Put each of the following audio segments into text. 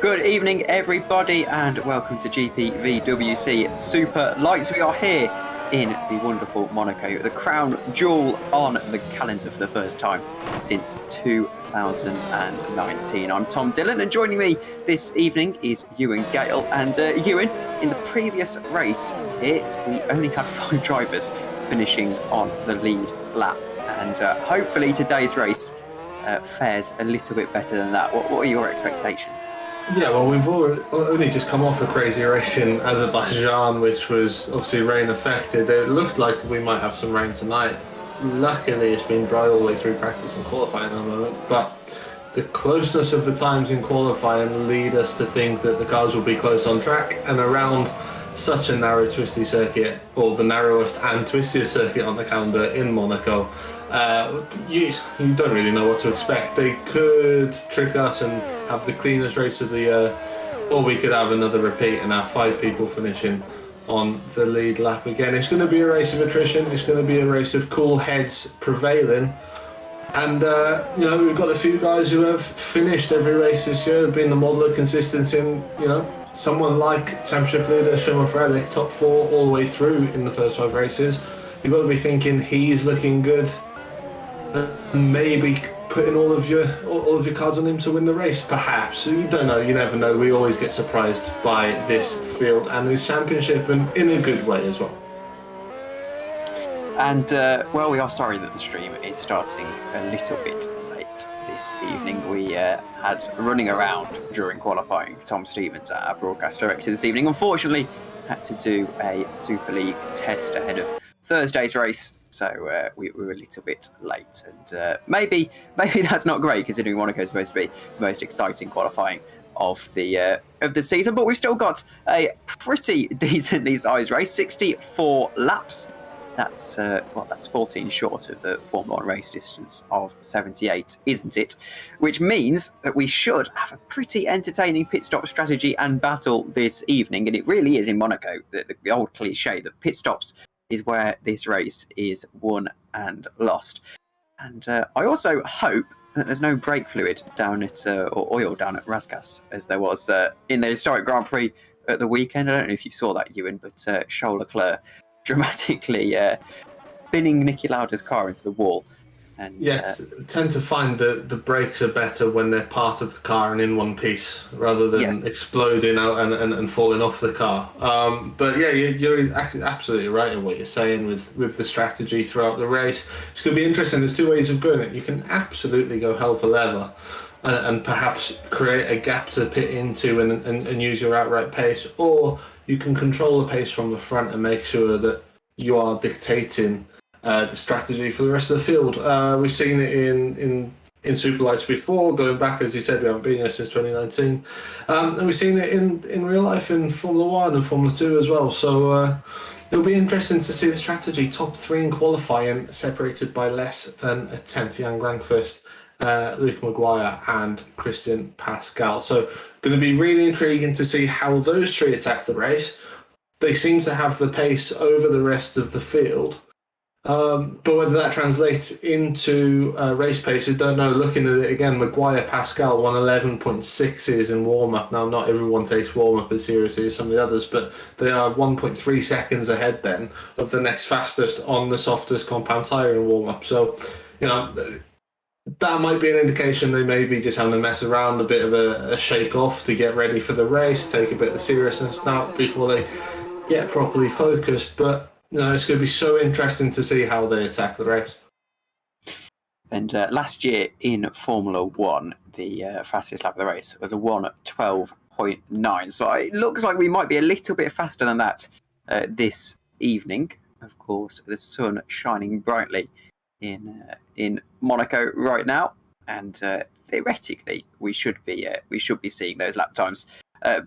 Good evening, everybody, and welcome to GPVWC Superlights. We are here in the wonderful Monaco, the crown jewel on the calendar for the first time since 2019. I'm Tom Dillon, and joining me this evening is Ewan Gale. And Ewan, in the previous race here, we only had 5 drivers finishing on the lead lap, and hopefully today's race fares a little bit better than that. What are your expectations? Yeah, well, we've only just come off a crazy race in Azerbaijan, which was obviously rain affected. It looked like we might have some rain tonight. Luckily, it's been dry all the way through practice and qualifying at the moment, but the closeness of the times in qualifying lead us to think that the cars will be close on track, and around such a narrow, twisty circuit, or the narrowest and twistiest circuit on the calendar in Monaco, you don't really know what to expect. They could trick us and have the cleanest race of the year, or we could have another repeat and have 5 people finishing on the lead lap again. It's going to be a race of attrition. It's going to be a race of cool heads prevailing. And we've got a few guys who have finished every race this year, been the model of consistency. And someone like Championship leader Shimon Frederick, top 4 all the way through in the first 5 races. You've got to be thinking he's looking good, and maybe putting all of your cards on him to win the race. Perhaps, you don't know. You never know. We always get surprised by this field and this championship, and in a good way as well. And we are sorry that the stream is starting a little bit late this evening. We had running around during qualifying Tom Stevens, our broadcast director this evening, unfortunately had to do a Super League test ahead of Thursday's race, so we were a little bit late, and maybe that's not great considering Monaco is supposed to be the most exciting qualifying of the season. But we've still got a pretty decently sized race, 64 laps. That's 14 short of the Formula 1 race distance of 78, isn't it? Which means that we should have a pretty entertaining pit stop strategy and battle this evening, and it really is in Monaco, the old cliche that pit stops is where this race is won and lost. And I also hope that there's no brake fluid down at, or oil down at Raskas, as there was in the historic Grand Prix at the weekend. I don't know if you saw that, Ewan, but Charles Leclerc dramatically pinning Niki Lauda's car into the wall. And tend to find that the brakes are better when they're part of the car and in one piece, rather than exploding out and falling off the car. But yeah, you're absolutely right in what you're saying with the strategy throughout the race. It's going to be interesting. There's 2 ways of going it. You can absolutely go hell for leather and perhaps create a gap to pit into and use your outright pace, or you can control the pace from the front and make sure that you are dictating the strategy for the rest of the field. We've seen it in Superlights before, going back, as you said, we haven't been here since 2019. And we've seen it in real life in Formula 1 and Formula 2 as well. So it'll be interesting to see the strategy. Top 3 in qualifying, separated by less than a tenth. Jan Grandfirst Luke Maguire and Christian Pascal. So going to be really intriguing to see how those three attack the race. They seem to have the pace over the rest of the field. But whether that translates into race pace, I don't know. Looking at it again, Maguire Pascal won 11.6s in warm-up. Now, not everyone takes warm-up as seriously as some of the others, but they are 1.3 seconds ahead then of the next fastest on the softest compound tyre in warm-up. So, that might be an indication they may be just having to mess around, a bit of a shake-off to get ready for the race, take a bit of seriousness now before they get properly focused. But it's going to be so interesting to see how they attack the race. And last year in Formula One, the fastest lap of the race was a 1:12.9. So it looks like we might be a little bit faster than that this evening. Of course, the sun shining brightly in Monaco right now, and theoretically we should be seeing those lap times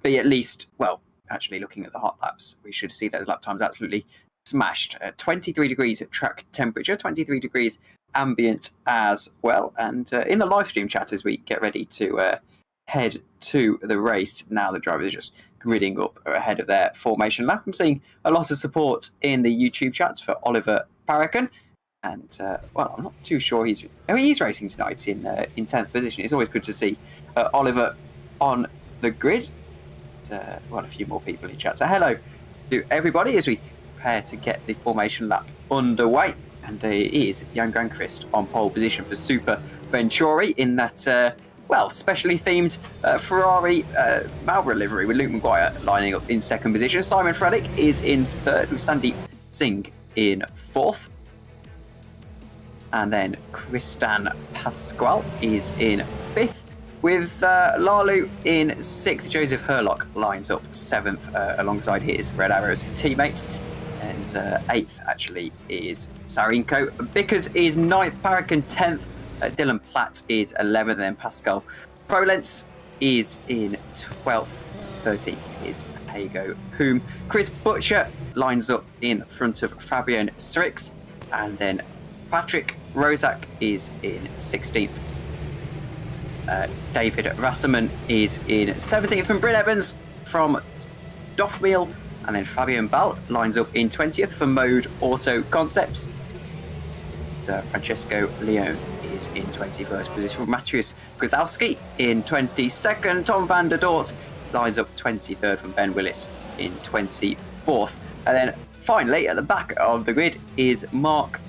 be at least, well, actually looking at the hot laps, we should see those lap times absolutely smashed. 23 degrees at track temperature, 23 degrees ambient as well. And in the live stream chat, as we get ready to head to the race, now the drivers are just gridding up ahead of their formation lap. I'm seeing a lot of support in the YouTube chats for Oliver Parakan. And, well, I'm not too sure he's racing tonight in 10th position. It's always good to see Oliver on the grid. Well, a few more people in chat. So hello to everybody as we prepare to get the formation lap underway. And it is Jan Granqvist on pole position for Super Venturi in that, well, specially themed Ferrari Marlboro livery, with Luke Maguire lining up in second position. Simon Frelick is in third, with Sandeep Singh in fourth. And then Christian Pasquale is in fifth, with Lalu in sixth. Joseph Herlock lines up seventh alongside his Red Arrows teammate. And eighth, actually, is Sarinko. Bickers is ninth, Parakan 10th, Dillon Platt is 11th, and then Pascal Prolence is in 12th. 13th is Hago Poom. Chris Butcher lines up in front of Fabian Strix, and then Patrick Rozak is in 16th. David Rasserman is in 17th from Bryn Evans from Doffmeal, and then Fabian Ball lines up in 20th for Mode Auto Concepts. Francesco Leone is in 21st position for Matthias Grzowski in 22nd. Tom van der Dort lines up 23rd from Ben Willis in 24th. And then finally at the back of the grid is Mark.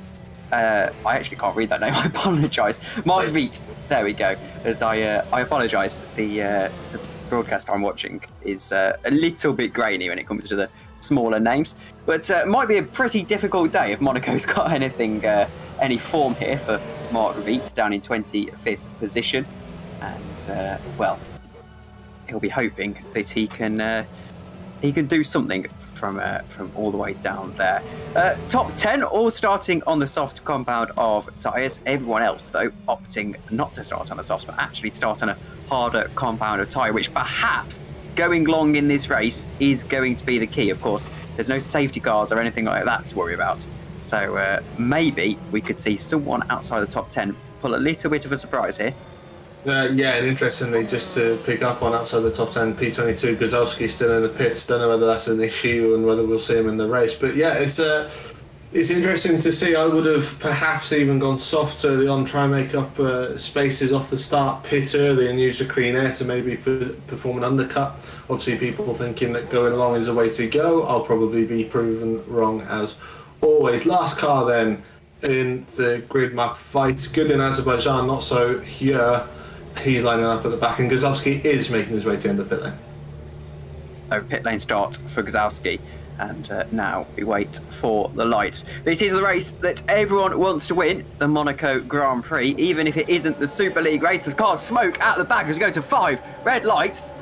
I actually can't read that name. I apologise. Mark Viet. There we go. As I apologise. The broadcast I'm watching is a little bit grainy when it comes to the smaller names, but might be a pretty difficult day if Monaco's got anything, any form here for Mark Viet down in 25th position, and well, he'll be hoping that he can do something from all the way down there. Top 10 all starting on the soft compound of tyres. Everyone else, though, opting not to start on the softs, but actually start on a harder compound of tyre, which perhaps going long in this race is going to be the key. Of course, there's no safety cars or anything like that to worry about. So maybe we could see someone outside the top 10 pull a little bit of a surprise here. Yeah, and interestingly, just to pick up on outside the top 10, P22, Grzowski's still in the pits. Don't know whether that's an issue and whether we'll see him in the race. But yeah, it's interesting to see. I would have perhaps even gone soft early on, try and make up spaces off the start, pit early and use the clean air to maybe perform an undercut. Obviously, people thinking that going long is the way to go. I'll probably be proven wrong as always. Last car then in the grid mark fight. Good in Azerbaijan, not so here. He's lining up at the back, and Grzowski is making his way to end the pit lane. Pit lane start for Grzowski, and now we wait for the lights. This is the race that everyone wants to win, the Monaco Grand Prix, even if it isn't the Super League race. There's cars smoke at the back as we go to 5 red lights.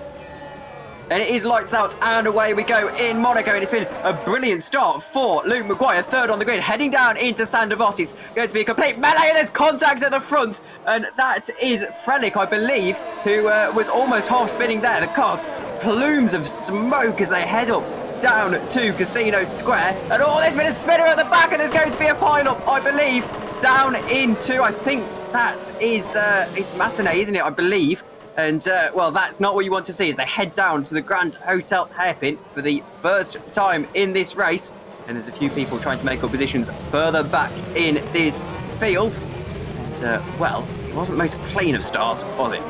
And it is lights out and away we go in Monaco, and it's been a brilliant start for Luke Maguire, third on the grid, heading down into Sandovotti. It's going to be a complete melee, and there's contacts at the front, and that is Frelick, I believe, who was almost half spinning there. The cars, plumes of smoke as they head up down to Casino Square, and there's been a spinner at the back, and there's going to be a pile-up, I believe. down into, I think that is, it's Massenet, isn't it, I believe. And, well, that's not what you want to see as they head down to the Grand Hotel Hairpin for the first time in this race. And there's a few people trying to make up positions further back in this field. And, well, it wasn't the most clean of starts, was it?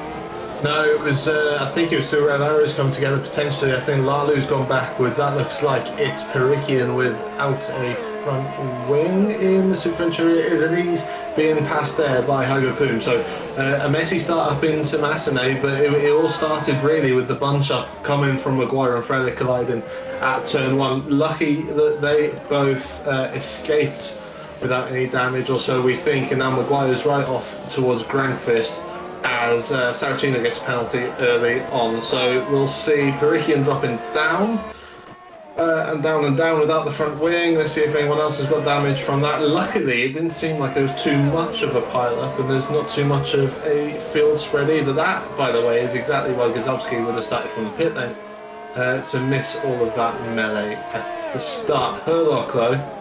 No, it was, I think it was two red arrows coming together potentially. I think Lalu's gone backwards. That looks like it's Perikian without a front wing in the Superventurier. Is it? He's being passed there by Hugo Poom. So a messy start up into Massenet, but it all started really with the bunch up coming from Maguire and Frelick colliding at turn one. Lucky that they both escaped without any damage or so we think, and now Maguire's right off towards Grandfist as Saracino gets a penalty early on. So we'll see Perikian dropping down and down without the front wing. Let's see if anyone else has got damage from that. Luckily, it didn't seem like there was too much of a pile-up, and there's not too much of a field spread either. That, by the way, is exactly why Gazowski would have started from the pit lane to miss all of that melee at the start. Herlock, though,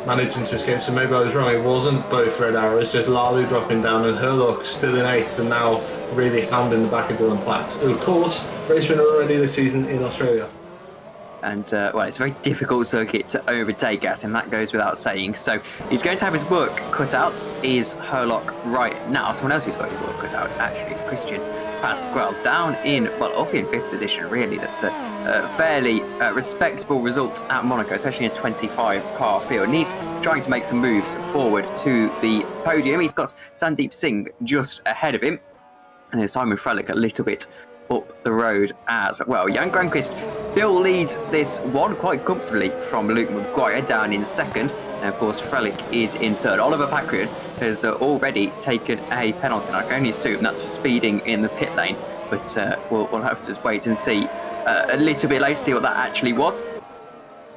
managing to escape, so maybe I was wrong. It wasn't both red arrows, just Lalu dropping down and Herlock still in 8th and now really hounding the back of Dillon Platt, who of course race winner already this season in Australia. And, well, it's a very difficult circuit to overtake at, and that goes without saying. So he's going to have his work cut out, is Herlock right now. Someone else who's got his work cut out, actually, is Christian Pasquale. Down in, well, up in 5th position, really. That's a fairly respectable result at Monaco, especially in a 25-car field. And he's trying to make some moves forward to the podium. He's got Sandeep Singh just ahead of him. And there's Simon Frelick a little bit up the road as well. Jan Granqvist still leads this one quite comfortably from Luke Maguire down in 2nd. And of course, Frelick is in 3rd. Oliver Packrian has already taken a penalty, and I can only assume that's for speeding in the pit lane. But we'll have to wait and see a little bit later to see what that actually was.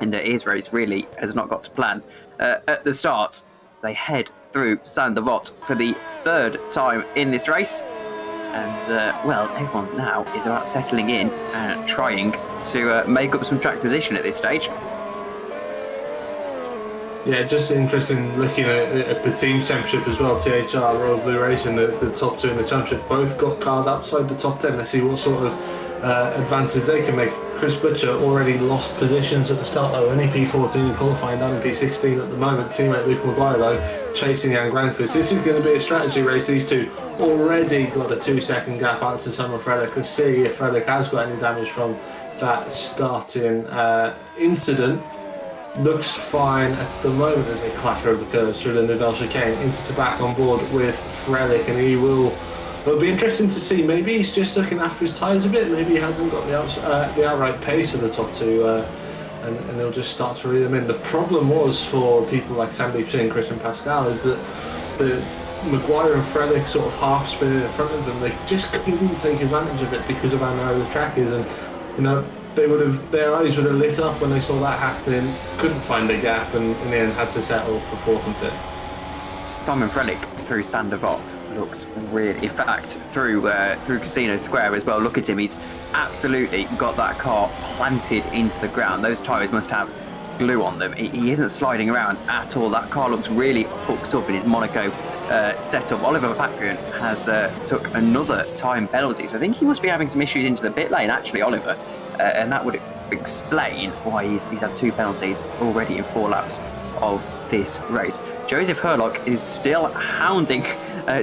And his race really has not got to plan at the start. They head through Saint-Devote for the 3rd time in this race. And, well, everyone now is about settling in and trying to make up some track position at this stage. Yeah, just interesting looking at the team's championship as well. THR, Royal Blue Racing, the top 2 in the championship, both got cars outside the top 10. Let's see what sort of advances they can make. Chris Butcher already lost positions at the start though, only P14 in qualifying, down in P16 at the moment. Teammate Luke Maguire though, chasing Jan Granqvist. This is going to be a strategy race. These two already got a 2-second gap out to Simon Frelick. Let's see if Frelick has got any damage from that starting incident. Looks fine at the moment as a clatter of the curves through the Nouvelle chicane into Tabak on board with Frelick, and he will. It'll be interesting to see. Maybe he's just looking after his tyres a bit. Maybe he hasn't got the outright pace of the top 2, and they'll just start to reel them in. The problem was for people like Sandeep Singh, Christian Pasquale, is that the Maguire and Frelick sort of half spinning in front of them. They just couldn't take advantage of it because of how narrow the track is, and you know their eyes would have lit up when they saw that happening. Couldn't find a gap, and in the end had to settle for 4th and 5th. Simon Frelick through Saint-Devote looks really, in fact, through Casino Square as well. Look at him, he's absolutely got that car planted into the ground. Those tyres must have glue on them. He isn't sliding around at all. That car looks really hooked up in his Monaco setup. Oliver Packrian has took another time penalty, so I think he must be having some issues into the pit lane, actually, Oliver, and that would explain why he's had 2 penalties already in 4 laps of this race. Joseph Herlock is still hounding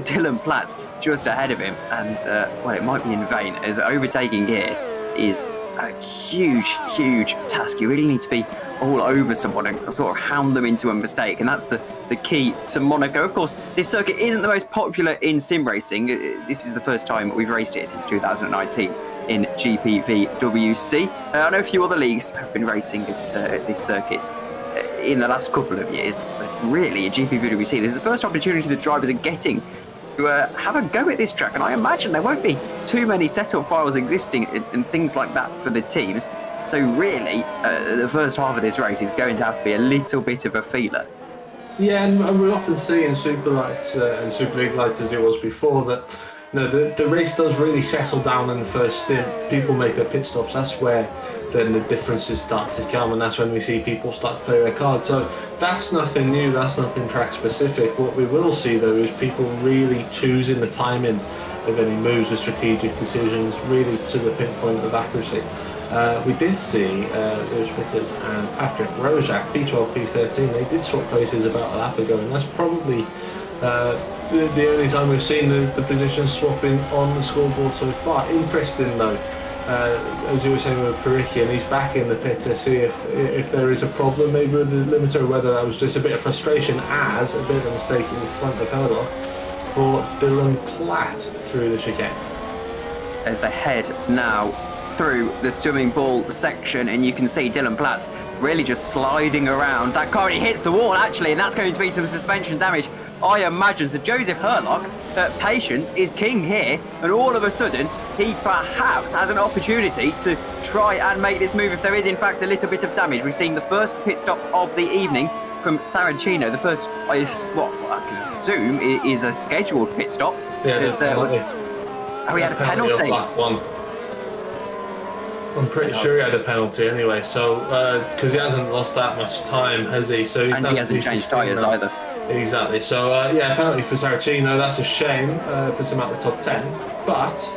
Dillon Platt just ahead of him, and well, it might be in vain, as overtaking here is a huge task. You really need to be all over someone and sort of hound them into a mistake, and that's the key to Monaco. Of course, this circuit isn't the most popular in sim racing. This is the first time we've raced it since 2019 in GPVWC. I know a few other leagues have been racing at this circuit in the last couple of years, but really at GPVWC, this is the first opportunity the drivers are getting to have a go at this track, and I imagine there won't be too many setup files existing and things like that for the teams. So really, the first half of this race is going to have to be a little bit of a feeler. Yeah, and we often see in Superlights and Super League lights, as it was before, that No, the race does really settle down in the first stint. People make their pit stops. That's where then the differences start to come, and that's when we see people start to play their cards. So that's nothing new. That's nothing track specific. What we will see though is people really choosing the timing of any moves, the strategic decisions, really to the pinpoint of accuracy. We did see Lewis Vickers and Patrick Rojak, P12, P13. They did swap places about a lap ago, and that's probably the only time we've seen the position swapping on the scoreboard so far. Interesting though, as you were saying with Prix, and he's back in the pit to see if there is a problem maybe with the limiter, or whether that was just a bit of frustration as a bit of a mistake in front of Herlock for Dillon Platt through the chicane. As they head now through the swimming pool section, and you can see Dillon Platt really just sliding around. That car, he hits the wall actually, and that's going to be some suspension damage, I imagine. So Joseph Herlock, patience is king here, and all of a sudden he perhaps has an opportunity to try and make this move if there is in fact a little bit of damage. We're seeing the first pit stop of the evening from Saracino. The first, I can assume, is a scheduled pit stop. Yeah, he had a penalty. I'm pretty sure he had a penalty anyway, so because he hasn't lost that much time, has he? So he hasn't changed tyres either. Exactly. So penalty for Saracino. That's a shame. Puts him at the top 10. But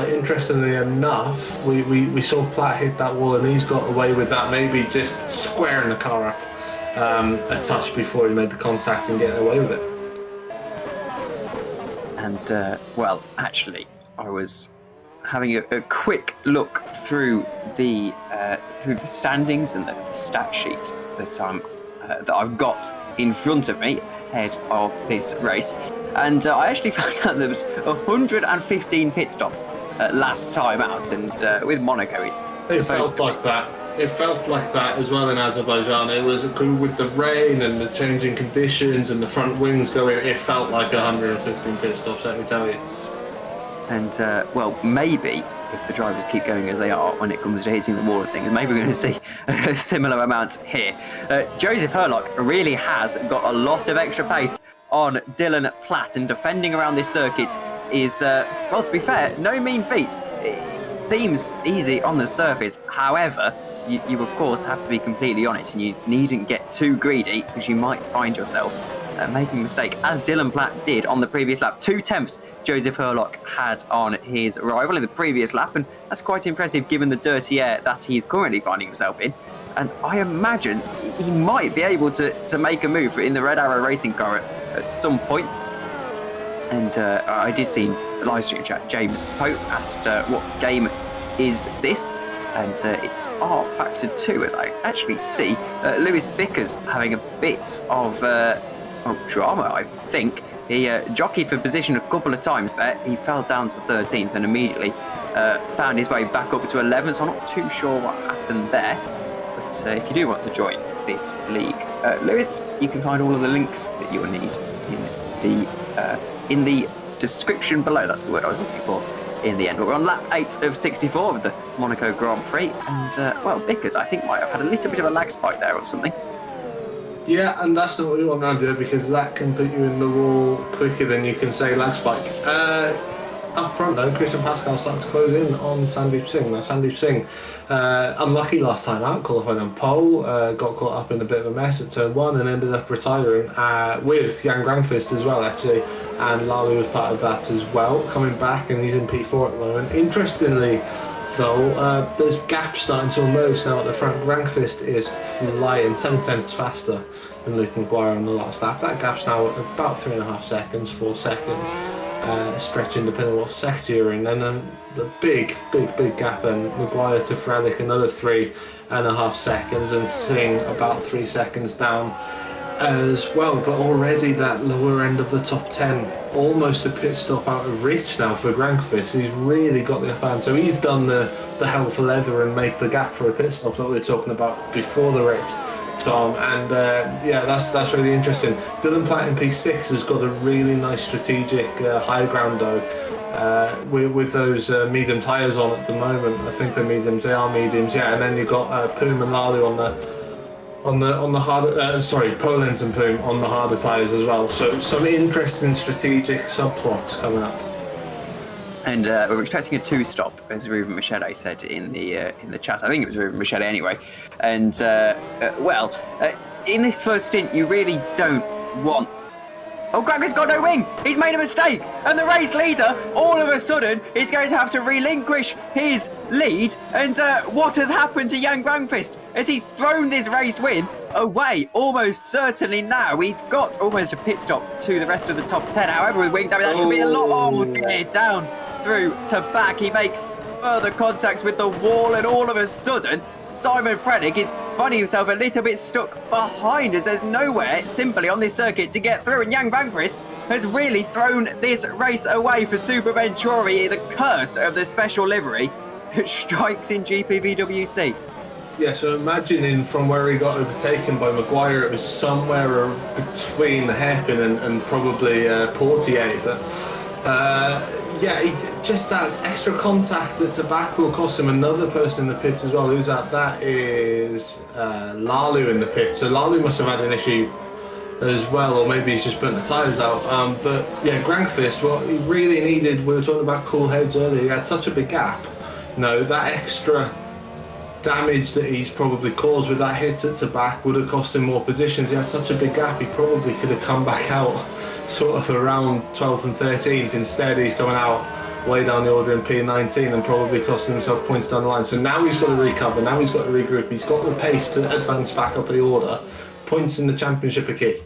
interestingly enough, we saw Platt hit that wall, and he's got away with that. Maybe just squaring the car up a touch before he made the contact and getting away with it. And actually, I was having a quick look through the standings and the stat sheet that I've got in front of me ahead of this race, and I actually found out there was 115 pit stops last time out, and with Monaco it felt like that. It felt like that as well in Azerbaijan. It was with the rain and the changing conditions and the front wings going. It felt like 115 pit stops. Let me tell you. And maybe if the drivers keep going as they are when it comes to hitting the wall and things, maybe we're going to see a similar amount here. Joseph Herlock really has got a lot of extra pace on Dillon Platt, and defending around this circuit is, to be fair, no mean feat. It seems easy on the surface. However, you of course have to be completely honest, and you needn't get too greedy, because you might find yourself making a mistake, as Dillon Platt did on the previous lap. 2/10 Joseph Herlock had on his rival in the previous lap, and that's quite impressive given the dirty air that he's currently finding himself in. And I imagine he might be able to make a move in the Red Arrow racing car at some point. And I did see the live stream chat, James Pope asked what game is this? And it's R Factor 2, as I actually see Lewis Vickers having a bit of drama, I think. He jockeyed for position a couple of times there. He fell down to 13th and immediately found his way back up to 11th, so I'm not too sure what happened there. But if you do want to join this league, Lewis, you can find all of the links that you will need in the description below. That's the word I was looking for in the end. But we're on lap 8 of 64 of the Monaco Grand Prix, and Vickers, I think, might have had a little bit of a lag spike there or something. Yeah, and that's not what you want to do, because that can put you in the wall quicker than you can say lag spike. Up front though, Chris and Pascal starting to close in on Sandeep Singh. Now Sandeep Singh, unlucky last time out, qualified on pole, got caught up in a bit of a mess at turn 1 and ended up retiring with Jan Granqvist as well actually, and Lally was part of that as well, coming back, and he's in P4 at the moment. Interestingly though, there's gaps starting to emerge now at the front. Granqvist is flying 7/10 faster than Luke McGuire on the last lap. That gap's now at about 3.5 seconds, 4 seconds, stretching depending on what sector you're in. And then the big gap then, McGuire to Frelick another 3.5 seconds, and Singh about 3 seconds down as well. But already that lower end of the top 10, almost a pit stop out of reach now for Granqvist. He's really got the upper hand, so he's done the hell for leather and make the gap for a pit stop that we were talking about before the race, Tom. And that's really interesting. Dillon Platt in P6 has got a really nice strategic high ground though, with those medium tyres on at the moment. I think they're mediums, they are mediums, yeah. And then you've got Poom and Lally on the harder, Polenz and Poom on the harder tyres as well. So some interesting strategic subplots coming up. And we're expecting a 2-stop, as Ruben Michele said in the chat. I think it was Ruben Michele anyway. And in this first stint, you really don't want. Oh, Gregor's got no wing! He's made a mistake! And the race leader, all of a sudden, is going to have to relinquish his lead. And what has happened to Jan Granqvist? Has he thrown this race win away? Almost certainly now. He's got almost a pit stop to the rest of the top 10. However, with wing damage, that should be a lot. Oh, dear, down through to back. He makes further contacts with the wall, and all of a sudden, Simon Frelick is finding himself a little bit stuck behind, as there's nowhere simply on this circuit to get through, and Jan Granqvist has really thrown this race away for Super Venturi. The curse of the special livery strikes in GPVWC. Yeah, so imagining from where he got overtaken by Maguire, it was somewhere between the hairpin and probably Portier, but just that extra contact at the back will cost him. Another person in the pits as well. Who's that? That is Lalu in the pit. So Lalu must have had an issue as well, or maybe he's just putting the tyres out. But yeah, Granqvist, what he really needed, we were talking about cool heads earlier, he had such a big gap. No, that extra damage that he's probably caused with that hit at the back would have cost him more positions. He had such a big gap, he probably could have come back out sort of around 12th and 13th. Instead, he's coming out way down the order in P19 and probably costing himself points down the line. So now he's got to recover, now he's got to regroup, he's got the pace to advance back up the order. Points in the championship are key.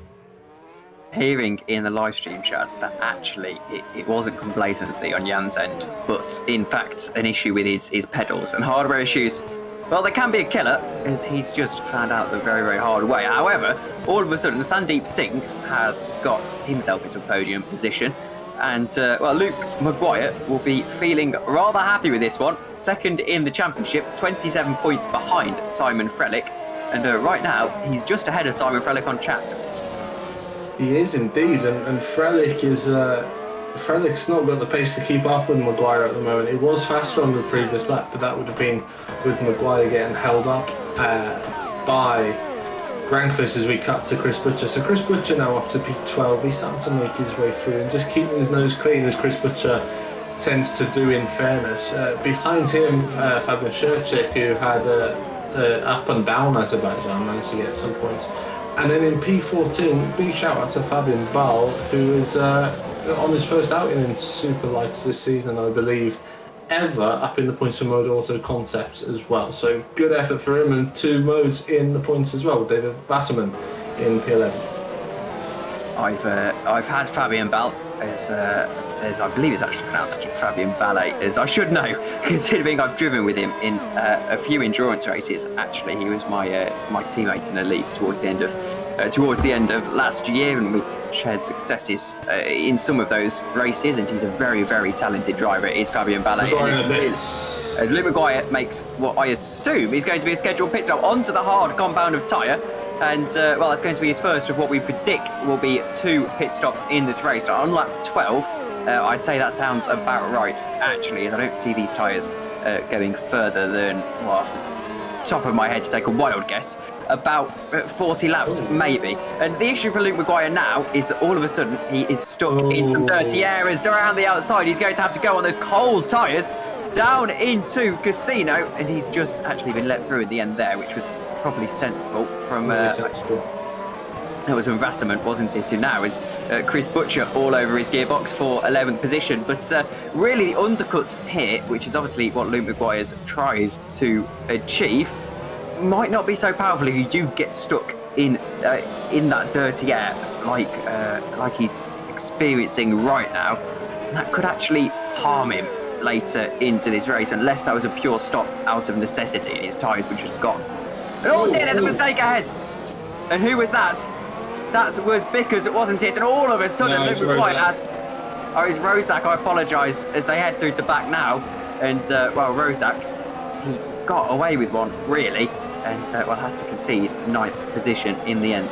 Hearing in the live stream chat that actually it wasn't complacency on Jan's end, but in fact an issue with his pedals and hardware issues. Well, they can be a killer, as he's just found out the very, very hard way. However, all of a sudden, Sandeep Singh has got himself into a podium position. And, Luke Maguire will be feeling rather happy with this one. Second in the championship, 27 points behind Simon Frelick. And right now, he's just ahead of Simon Frelick on track. He is indeed, and Frelick is... Frelick's not got the pace to keep up with Maguire at the moment. It was faster on the previous lap, but that would have been with Maguire getting held up by Granqvist as we cut to Chris Butcher. So Chris Butcher now up to P12. He's starting to make his way through and just keeping his nose clean, as Chris Butcher tends to do in fairness. Behind him, Fabian Šerček, who had up and down Azerbaijan, managed to get some points. And then in P14, big shout out to Fabian Ball, who is on his first outing in Superlights this season, I believe, ever, up in the points for Mode Auto Concepts as well. So good effort for him, and 2 modes in the points as well. David Wasserman in P11. I've had Fabian Ball as I believe it's actually pronounced Fabian Ballet, as I should know, considering I've driven with him in a few endurance races. Actually, he was my teammate in the league towards the end of last year, and we shared successes in some of those races. And he's a very, very talented driver. It is Fabian Ballet, as Luke Maguire makes what I assume is going to be a scheduled pit stop onto the hard compound of tyre. And, that's going to be his first of what we predict will be 2 pit stops in this race. So on lap 12, I'd say that sounds about right, actually, as I don't see these tyres going further than, off the top of my head to take a wild guess, about 40 laps, maybe. And the issue for Luke Maguire now is that all of a sudden he is stuck in some dirty areas around the outside. He's going to have to go on those cold tyres down into Casino, and he's just actually been let through at the end there, which was probably sensible from it was from Wasserman, wasn't it? Who now is Chris Butcher all over his gearbox for 11th position. But really the undercut here, which is obviously what Luke Maguire's tried to achieve, might not be so powerful if you do get stuck in that dirty air like he's experiencing right now. And that could actually harm him later into this race, unless that was a pure stop out of necessity and his tyres were just gone. And oh dear, there's a mistake ahead. And who was that? That was Bickers, wasn't it? And all of a sudden, Luke Maguire has... Oh, it's Rozak, I apologise, as they head through to back now. And, Rozak, he got away with one, really. And, has to concede 9th position in the end.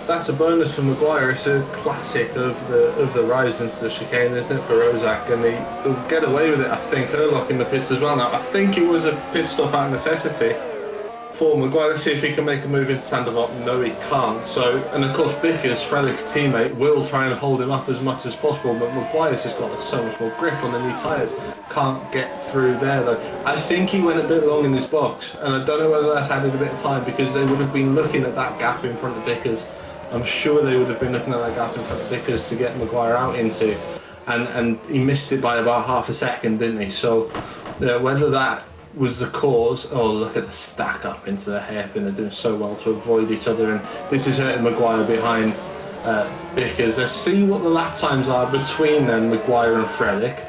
That's a bonus for Maguire. It's a classic of the rise into the chicane, isn't it, for Rozak? And he'll get away with it, I think. Herlock in the pits as well now. I think it was a pit stop out of necessity. for Maguire. Let's see if he can make a move into Sandoval. No, he can't. So, and of course, Bickers, Frelick's teammate, will try and hold him up as much as possible, but Maguire's just got so much more grip on the new tyres. Can't get through there, though. I think he went a bit long in this box, and I don't know whether that's added a bit of time, because they would have been looking at that gap in front of Bickers. I'm sure they would have been looking at that gap in front of Bickers to get Maguire out into, and he missed it by about half a second, didn't he? So, whether that was the cause. Oh, look at the stack up into the hairpin. They're doing so well to avoid each other, and this is hurting Maguire behind Bickers. Let's see what the lap times are between then Maguire and Frelick,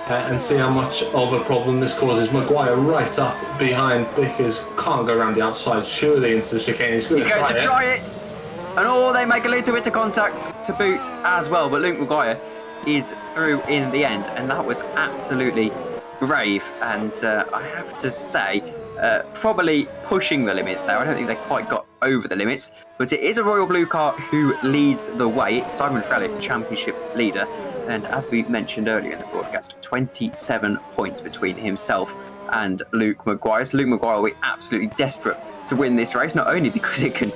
and see how much of a problem this causes. Maguire right up behind Bickers, can't go around the outside, surely into the chicane. He's going to try it. And they make a little bit of contact to boot as well, but Luke Maguire is through in the end, and that was absolutely brave, and I have to say, probably pushing the limits there. I don't think they quite got over the limits, but it is a Royal Blue car who leads the way. It's Simon Frelick, the championship leader, and as we mentioned earlier in the broadcast, 27 points between himself and Luke Maguire. So Luke Maguire will be absolutely desperate to win this race, not only because it can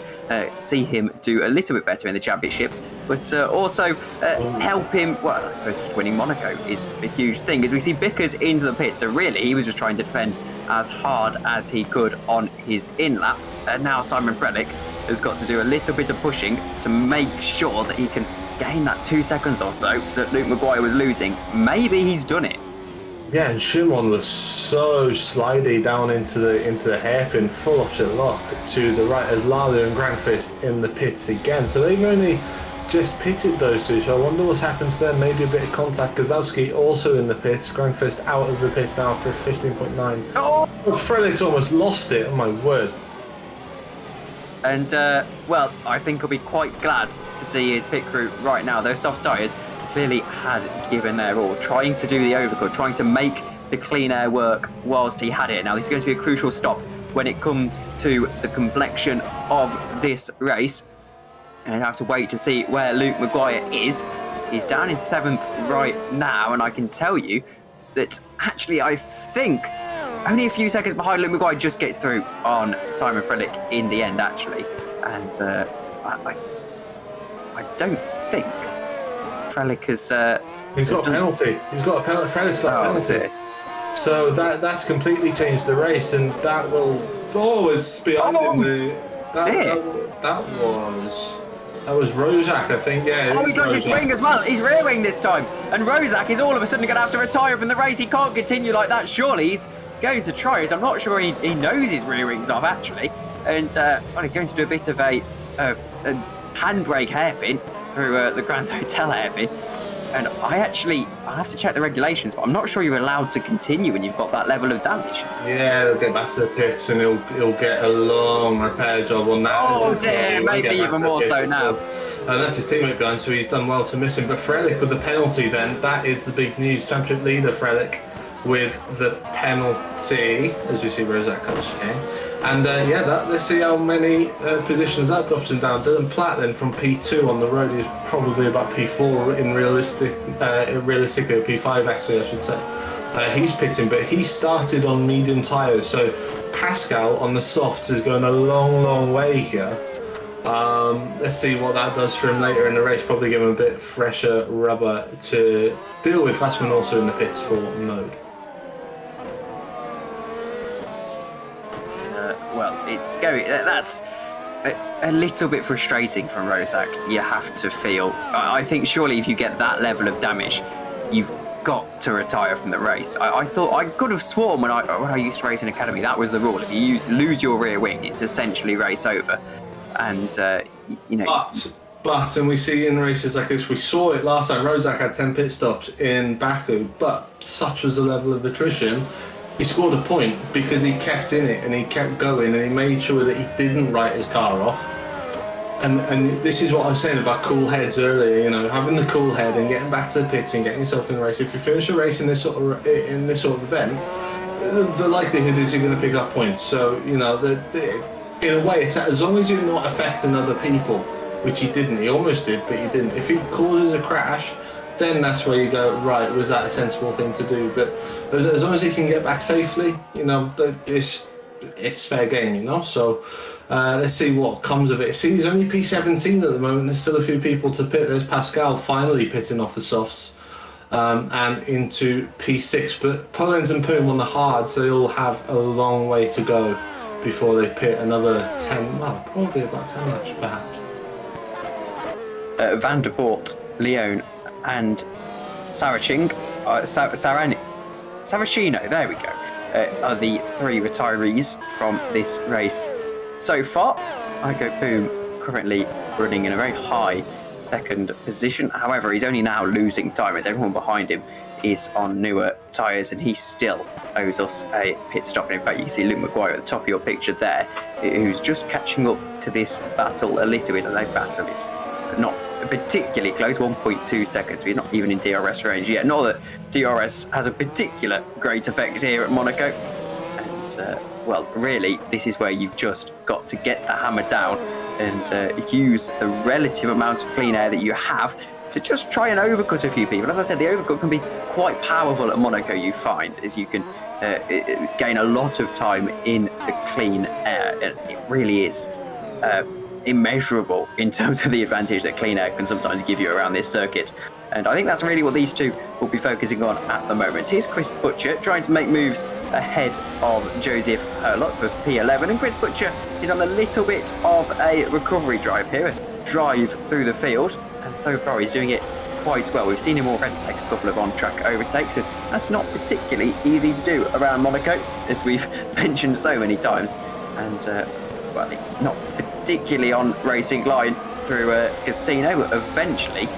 see him do a little bit better in the championship, but also help him. Well, I suppose just winning Monaco is a huge thing, as we see Bickers into the pit. So really, he was just trying to defend as hard as he could on his in-lap. And now Simon Frelick has got to do a little bit of pushing to make sure that he can gain that 2 seconds or so that Luke Maguire was losing. Maybe he's done it. Yeah, and Schumann was so slidey down into the hairpin, full option lock to the right as Lalu and Grandfist in the pits again. So they've only just pitted those two, so I wonder what's happened to them. Maybe a bit of contact. Gazowski also in the pits, Grandfist out of the pits now after 15.9. Oh! Frelick's almost lost it, oh my word. And, well, I think he'll be quite glad to see his pit crew right now. Those soft tyres clearly had given their all, trying to do the overcut, trying to make the clean air work whilst he had it. Now, this is going to be a crucial stop when it comes to the complexion of this race. And I have to wait to see where Luke Maguire is. He's down in 7th right now, and I can tell you that actually I think only a few seconds behind Luke Maguire just gets through on Simon Frelick in the end, actually. And I don't think Frelick has... He's got a penalty. He's got a penalty. Frelick's got a penalty. Dear. So that's completely changed the race, and that will always be on That was Rozak, I think, yeah. Oh, he does his wing as well. He's rear wing this time. And Rozak is all of a sudden going to have to retire from the race. He can't continue like that. Surely he's going to try it. I'm not sure he knows his rear wing's off, actually. And well, he's going to do a bit of a handbrake hairpin through the Grand Hotel hairpin. And I'll have to check the regulations, but I'm not sure you're allowed to continue when you've got that level of damage. Yeah, he'll get back to the pits and he'll get a long repair job on that. Oh dear, maybe even more so now. And that's his teammate behind, so he's done well to miss him. But Frelick with the penalty then, that is the big news. Championship leader Frelick with the penalty, as we see Rozak cut the chicane. And let's see how many positions that drops him down. Dillon Platt then from P2 on the road, he's probably about P4 in realistically P5 actually I should say. He's pitting, but he started on medium tyres, so Pascal on the softs is going a long way here. Let's see what that does for him later in the race. Probably give him a bit fresher rubber to deal with. Fassman also in the pits for mode. Well, it's going. That's a little bit frustrating from Rozak. You have to feel. I think surely if you get that level of damage, you've got to retire from the race. I thought I could have sworn when I used to race in academy that was the rule. If you lose your rear wing, it's essentially race over. And But and we see in races like this, we saw it last time. Rozak had 10 pit stops in Baku, but such was the level of attrition. He scored a point because he kept in it and he kept going and he made sure that he didn't write his car off. And this is what I was saying about cool heads earlier. Having the cool head and getting back to the pits and getting yourself in the race. If you finish a race in this sort of event, the likelihood is you're going to pick up points. So in a way, it's as long as you're not affecting other people, which he didn't. He almost did, but he didn't. If he causes a crash, then that's where you go, right, was that a sensible thing to do? But as long as he can get back safely, it's fair game, you know. So let's see what comes of it. See, he's only P17 at the moment. There's still a few people to pit. There's Pascal finally pitting off the softs and into P6. But Pollens and Poom on the hards, they'll have a long way to go before they pit another 10, well, probably about 10 laps perhaps. Van der Voort, Leon, and Saraching, Saracino, there we go, are the three retirees from this race so far. Igo Boom currently running in a very high second position. However, he's only now losing time as everyone behind him is on newer tyres, and he still owes us a pit stop. And in fact, you can see Luke Maguire at the top of your picture there, who's just catching up to this battle a little bit. As I battle is not particularly close, 1.2 seconds. He's not even in DRS range yet. Not that DRS has a particular great effect here at Monaco. And, well, really, this is where you've just got to get the hammer down and use the relative amount of clean air that you have to just try and overcut a few people. As I said, the overcut can be quite powerful at Monaco, you find, as you can gain a lot of time in the clean air. And it really is immeasurable in terms of the advantage that clean air can sometimes give you around this circuit. And I think that's really what these two will be focusing on at the moment. Here's Chris Butcher trying to make moves ahead of Joseph Herlock for P11. And Chris Butcher is on a little bit of a recovery drive here, a drive through the field. And so far he's doing it quite well. We've seen him already take a couple of on-track overtakes, and that's not particularly easy to do around Monaco, as we've mentioned so many times. And, well, not particularly on racing line through a casino, but eventually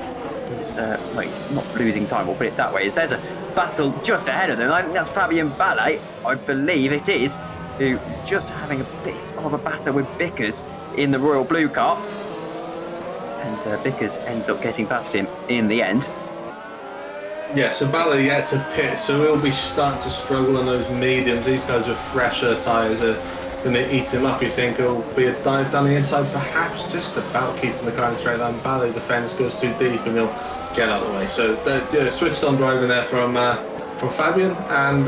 he's not losing time, we'll put it that way. As there's a battle just ahead of them. I think that's Fabien Ballet, I believe it is, who is just having a bit of a battle with Bickers in the Royal Blue car. And Bickers ends up getting past him in the end. Yeah, so Ballet yet to pit, so he'll be starting to struggle on those mediums. These guys with fresher tyres are going to eat him up. You think it'll be a dive down the inside, perhaps just about keeping the car in straight line. Ballet defence goes too deep and he'll get out of the way. So switched on driving there from Fabien, and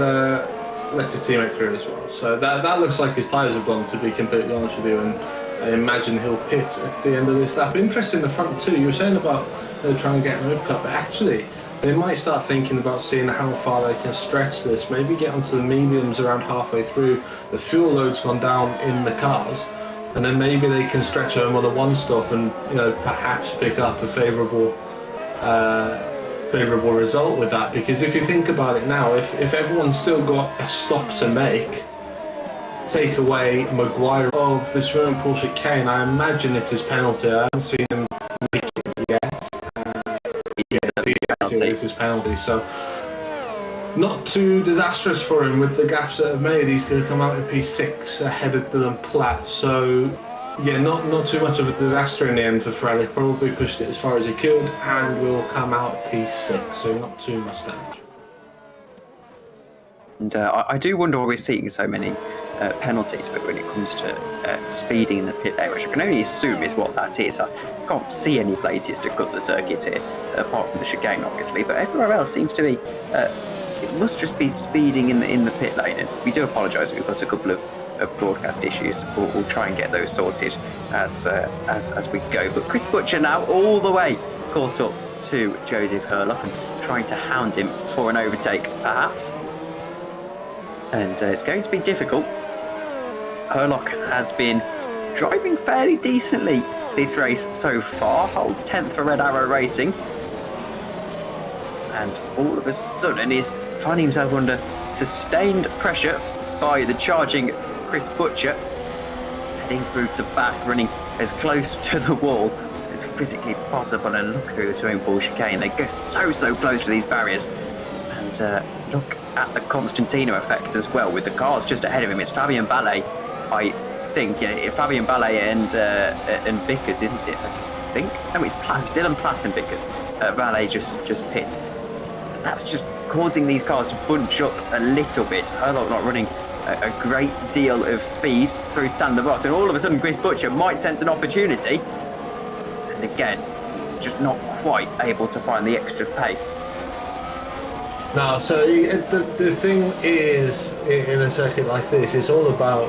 lets his teammate through as well. So that looks like his tyres have gone, to be completely honest with you, and I imagine he'll pit at the end of this lap. Interesting, the front two, you were saying about trying to get an overcut, but actually they might start thinking about seeing how far they can stretch this, maybe get onto the mediums around halfway through. The fuel load's gone down in the cars, and then maybe they can stretch home on a one-stop and perhaps pick up a favourable result with that. Because if you think about it now, if everyone's still got a stop to make, take away Maguire of the swimming pool chicane, I imagine it's his penalty. I haven't seen him make it yet. It's his penalty, so not too disastrous for him with the gaps that have made. He's going to come out in P6 ahead of Dillon Platt, so yeah, not too much of a disaster in the end for Frelick. Probably pushed it as far as he could and will come out P6, so not too much damage. And I do wonder why we're seeing so many penalties, but when it comes to speeding in the pit lane, which I can only assume is what that is. I can't see any places to cut the circuit here, apart from the chicane, obviously, but everywhere else seems to be, it must just be speeding in the pit lane, and we do apologise, we've got a couple of broadcast issues. We'll try and get those sorted as we go. But Chris Butcher now all the way caught up to Joseph Herlock and trying to hound him for an overtake, perhaps. And it's going to be difficult. Herlock has been driving fairly decently this race so far, holds 10th for Red Arrow Racing, and all of a sudden is finding himself under sustained pressure by the charging Chris Butcher, heading through to back, running as close to the wall as physically possible. And look through the swimming pool chicane, they go so close to these barriers. And look at the Constantino effect as well, with the cars just ahead of him. It's Fabien Ballet, I think. Yeah, Fabien Ballet and Bickers, isn't it? I think. No, it's Platt, Dillon Platt and Bickers. Ballet just pits. That's just causing these cars to bunch up a little bit. Herlock not running a great deal of speed through Sander Box, and all of a sudden Chris Butcher might sense an opportunity, and again he's just not quite able to find the extra pace. No, so the thing is, in a circuit like this, it's all about,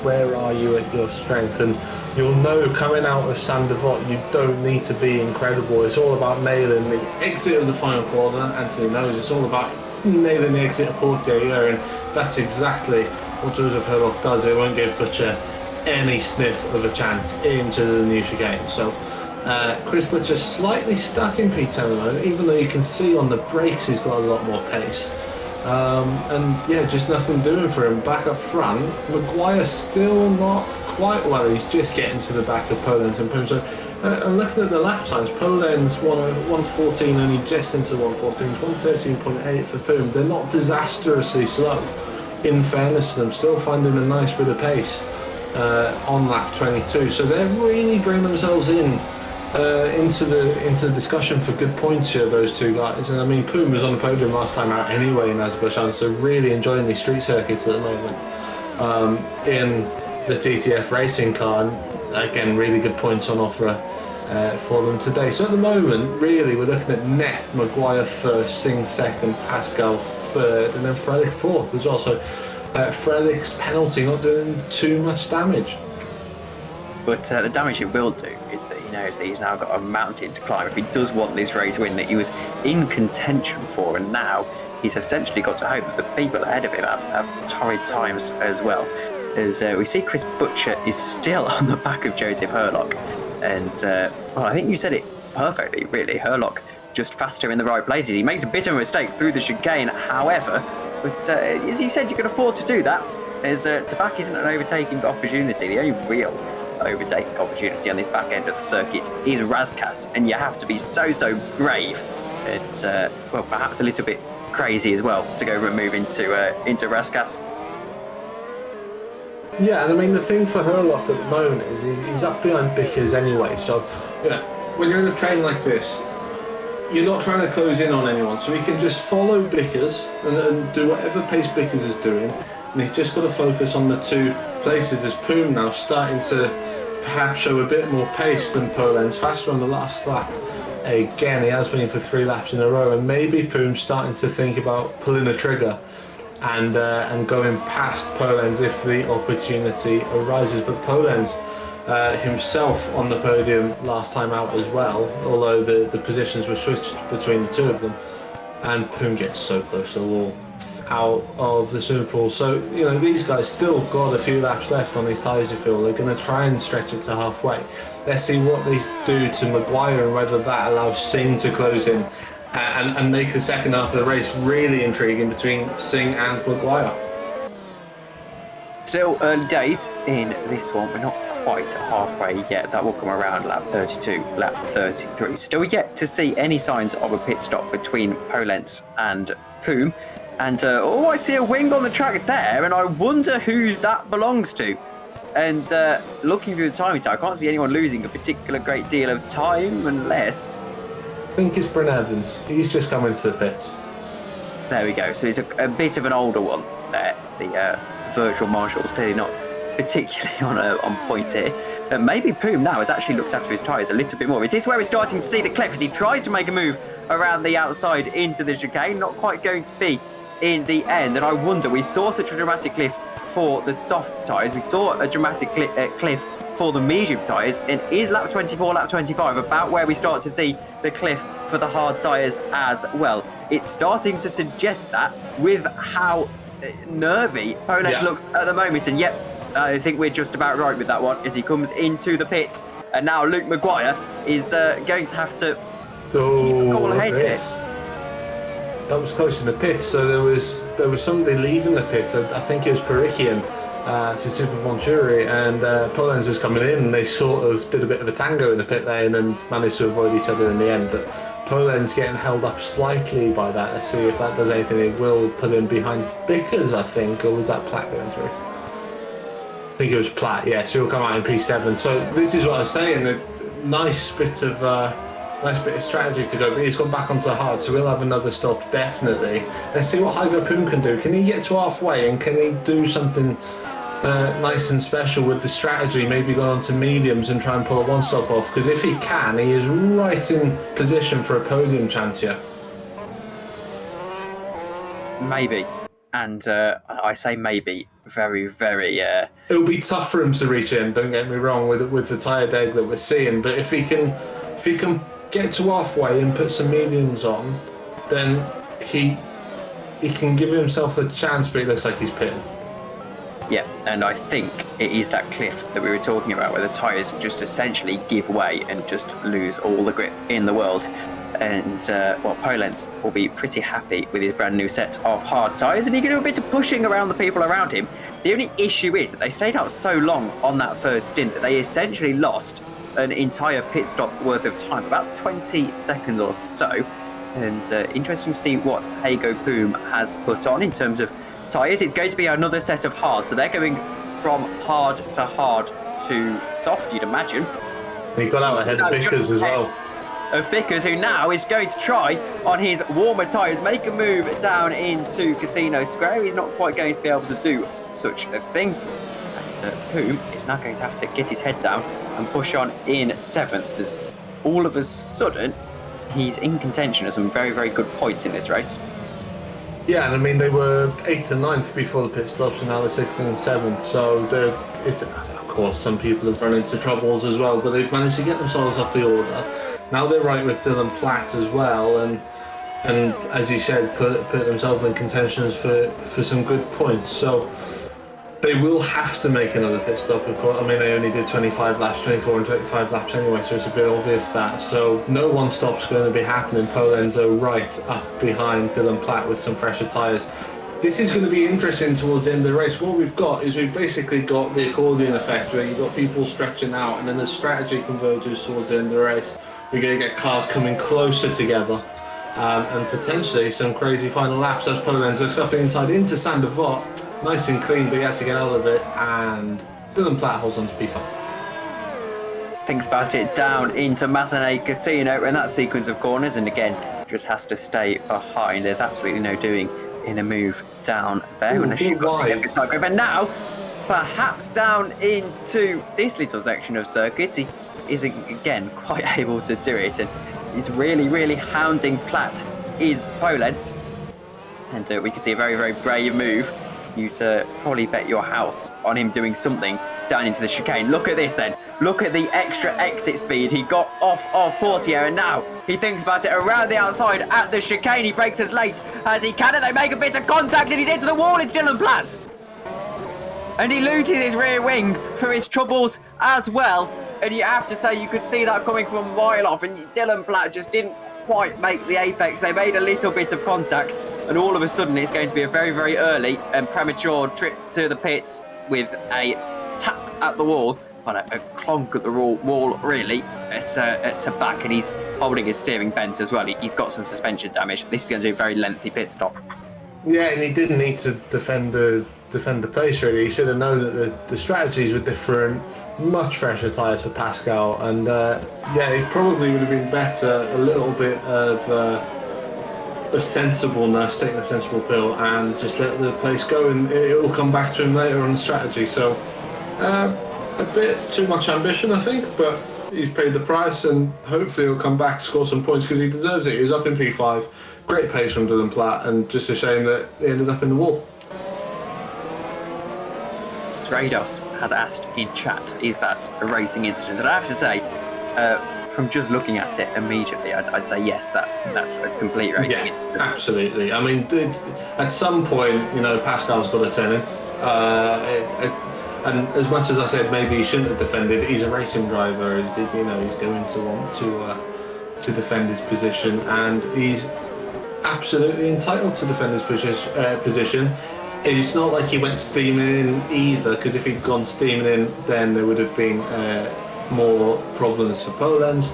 where are you at your strength, and you'll know coming out of Saint Devot, you don't need to be incredible. It's all about nailing the exit of the final corner. Anthony knows it's all about nailing the exit of Portier, and that's exactly what Joseph Herlock does. It won't give Butcher any sniff of a chance into the new chicane. So Chris Butcher slightly stuck in P10 at the moment, even though you can see on the brakes he's got a lot more pace. And yeah, just nothing doing for him. Back up front, Maguire still not quite well. He's just getting to the back of Polenz and Poom. So and looking at the lap times, Polenz 1:14, only just into the 1:14s, 1:13.8 for Poom. They're not disastrously slow, in fairness to them, still finding a nice bit of pace on lap 22. So they're really bringing themselves into the discussion for good points here, those two guys. And I mean, Poom was on the podium last time out anyway in Azerbaijan, so really enjoying these street circuits at the moment in the TTF racing car. And again, really good points on offer for them today. So at the moment, really, we're looking at net Maguire first, Singh second, Pascal third, and then Frelick fourth as well. So Frelick's penalty not doing too much damage. But the damage it will do is that he knows that he's now got a mountain to climb if he does want this race win that he was in contention for, and now he's essentially got to hope that the people ahead of him have torrid times as well. As we see Chris Butcher is still on the back of Joseph Herlock, and well, I think you said it perfectly, really. Herlock just faster in the right places. He makes a bit of a mistake through the chicane, however, but as you said, you can afford to do that, as Tabak isn't an overtaking opportunity. The only real overtaking opportunity on this back end of the circuit is Razkas, and you have to be so brave and well, perhaps a little bit crazy as well to go and move into Razkas. Yeah, and I mean the thing for Herlock at the moment is he's up behind Bickers anyway, so when you're in a train like this, you're not trying to close in on anyone, so he can just follow Bickers and do whatever pace Bickers is doing, and he's just got to focus on the two places. As Poom now starting to perhaps show a bit more pace than Polenz, faster on the last lap. Again, he has been for 3 laps in a row, and maybe Poom's starting to think about pulling the trigger and going past Polenz if the opportunity arises. But Polenz himself on the podium last time out as well, although the positions were switched between the two of them, and Poom gets so close to the wall out of the swimming pool. So these guys still got a few laps left on these tyres. You feel they're going to try and stretch it to halfway. Let's see what they do to Maguire and whether that allows Singh to close in and make the second half of the race really intriguing between Singh and Maguire. Still early days in this one. We're not quite halfway yet. That will come around lap 32, lap 33. Still yet to see any signs of a pit stop between Polenz and Poom. And I see a wing on the track there, and I wonder who that belongs to. And looking through the timing tag, I can't see anyone losing a particular great deal of time unless... I think it's Bryn Evans. He's just come into the pit. There we go. So he's a bit of an older one there. The virtual marshal's clearly not particularly on points here. But maybe Poom now has actually looked after his tyres a little bit more. Is this where we're starting to see the cliff as he tries to make a move around the outside into the chicane? Not quite going to be in the end, and I wonder, we saw such a dramatic cliff for the soft tyres, we saw a dramatic cliff for the medium tyres, and is lap 24, lap 25 about where we start to see the cliff for the hard tyres as well? It's starting to suggest that with how nervy Polenz looks at the moment, and yep, I think we're just about right with that one as he comes into the pits, and now Luke Maguire is going to have to keep a cool head here. That was close in the pits, so there was somebody leaving the pits. I think it was Perikian to Super Venturi, and Polenz was coming in, and they sort of did a bit of a tango in the pit there and then managed to avoid each other in the end. But Polenz getting held up slightly by that. Let's see if that does anything. It will put him behind Bickers, I think, or was that Platt going through? I think it was Platt, yeah, so he'll come out in P7. So this is what I was saying, the nice bit of strategy to go, but he's gone back onto the hard, so we'll have another stop definitely. Let's see what Hygo Poom can do. Can he get to halfway, and can he do something nice and special with the strategy, maybe go on to mediums and try and pull a one stop off? Because if he can, he is right in position for a podium chance here. Maybe. And I say maybe very, very... It'll be tough for him to reach in, don't get me wrong, with the tyre deg that we're seeing, but if he can get to halfway and put some mediums on, then he can give himself a chance, but it looks like he's pitting. Yeah, and I think it is that cliff that we were talking about where the tyres just essentially give way and just lose all the grip in the world. And, Polenz will be pretty happy with his brand new set of hard tyres, and he can do a bit of pushing around the people around him. The only issue is that they stayed out so long on that first stint that they essentially lost an entire pit stop worth of time, about 20 seconds or so. And interesting to see what Hago Poom has put on in terms of tyres. It's going to be another set of hard, so they're going from hard to soft, you'd imagine. He got out ahead of Bickers as well. Of Bickers, who now is going to try on his warmer tyres, make a move down into Casino Square. He's not quite going to be able to do such a thing. And Poom is now going to have to get his head down and push on in 7th, as all of a sudden he's in contention at some very, very good points in this race. Yeah, and I mean, they were 8th and 9th before the pit stops, and now they're 6th and 7th. So of course, some people have run into troubles as well, but they've managed to get themselves up the order. Now they're right with Dillon Platt as well, and as you said, put themselves in contentions for some good points. So they will have to make another pit stop. Of course, I mean, they only did 24 and 25 laps anyway, so it's a bit obvious that. So no one stop's going to be happening. Polenzo right up behind Dillon Platt with some fresher tyres. This is going to be interesting towards the end of the race. What we've got is we've basically got the accordion effect where you've got people stretching out, and then the strategy converges towards the end of the race. We're going to get cars coming closer together, and potentially some crazy final laps as Polenz looks up inside into Sander Vott. Nice and clean, but he had to get out of it, and Dillon Platt holds on to P5. Thinks about it down into Massenet Casino and that sequence of corners, and again, just has to stay behind. There's absolutely no doing in a move down there. But now, perhaps down into this little section of circuit, he isn't again quite able to do it, and he's really, really hounding Platt is Polenz. And we can see a very, very brave move. You'd probably bet your house on him doing something down into the chicane. Look at this then. Look at the extra exit speed he got off of Portier, and now he thinks about it around the outside at the chicane. He brakes as late as he can, and they make a bit of contact, and he's into the wall. It's Dillon Platt. And he loses his rear wing for his troubles as well. And you have to say you could see that coming from a mile off, and Dillon Platt just didn't quite make the apex. They made a little bit of contact, and all of a sudden it's going to be a very, very early and premature trip to the pits with a tap at the wall, on a clonk at the wall really, to back, and he's holding his steering bent as well. He's got some suspension damage. This is going to be a very lengthy pit stop. Yeah, and he didn't need to defend the place really. He should have known that the strategies were different, much fresher tyres for Pascal, and it probably would have been better a little bit of sensibleness, taking a sensible pill and just let the place go, and it will come back to him later on the strategy. So a bit too much ambition, I think, but he's paid the price, and hopefully he'll come back, score some points, because he deserves it. He was up in P5, great pace from Dillon Platt, and just a shame that he ended up in the wall. Trados has asked in chat, is that a racing incident? And I have to say, from just looking at it immediately, I'd say yes, that's a complete racing incident. Absolutely. I mean, at some point, Pascal's got to turn in. And as much as I said maybe he shouldn't have defended, he's a racing driver. He's going to want to defend his position, and he's absolutely entitled to defend his position. It's not like he went steaming in either, because if he'd gone steaming in, then there would have been more problems for Polenz.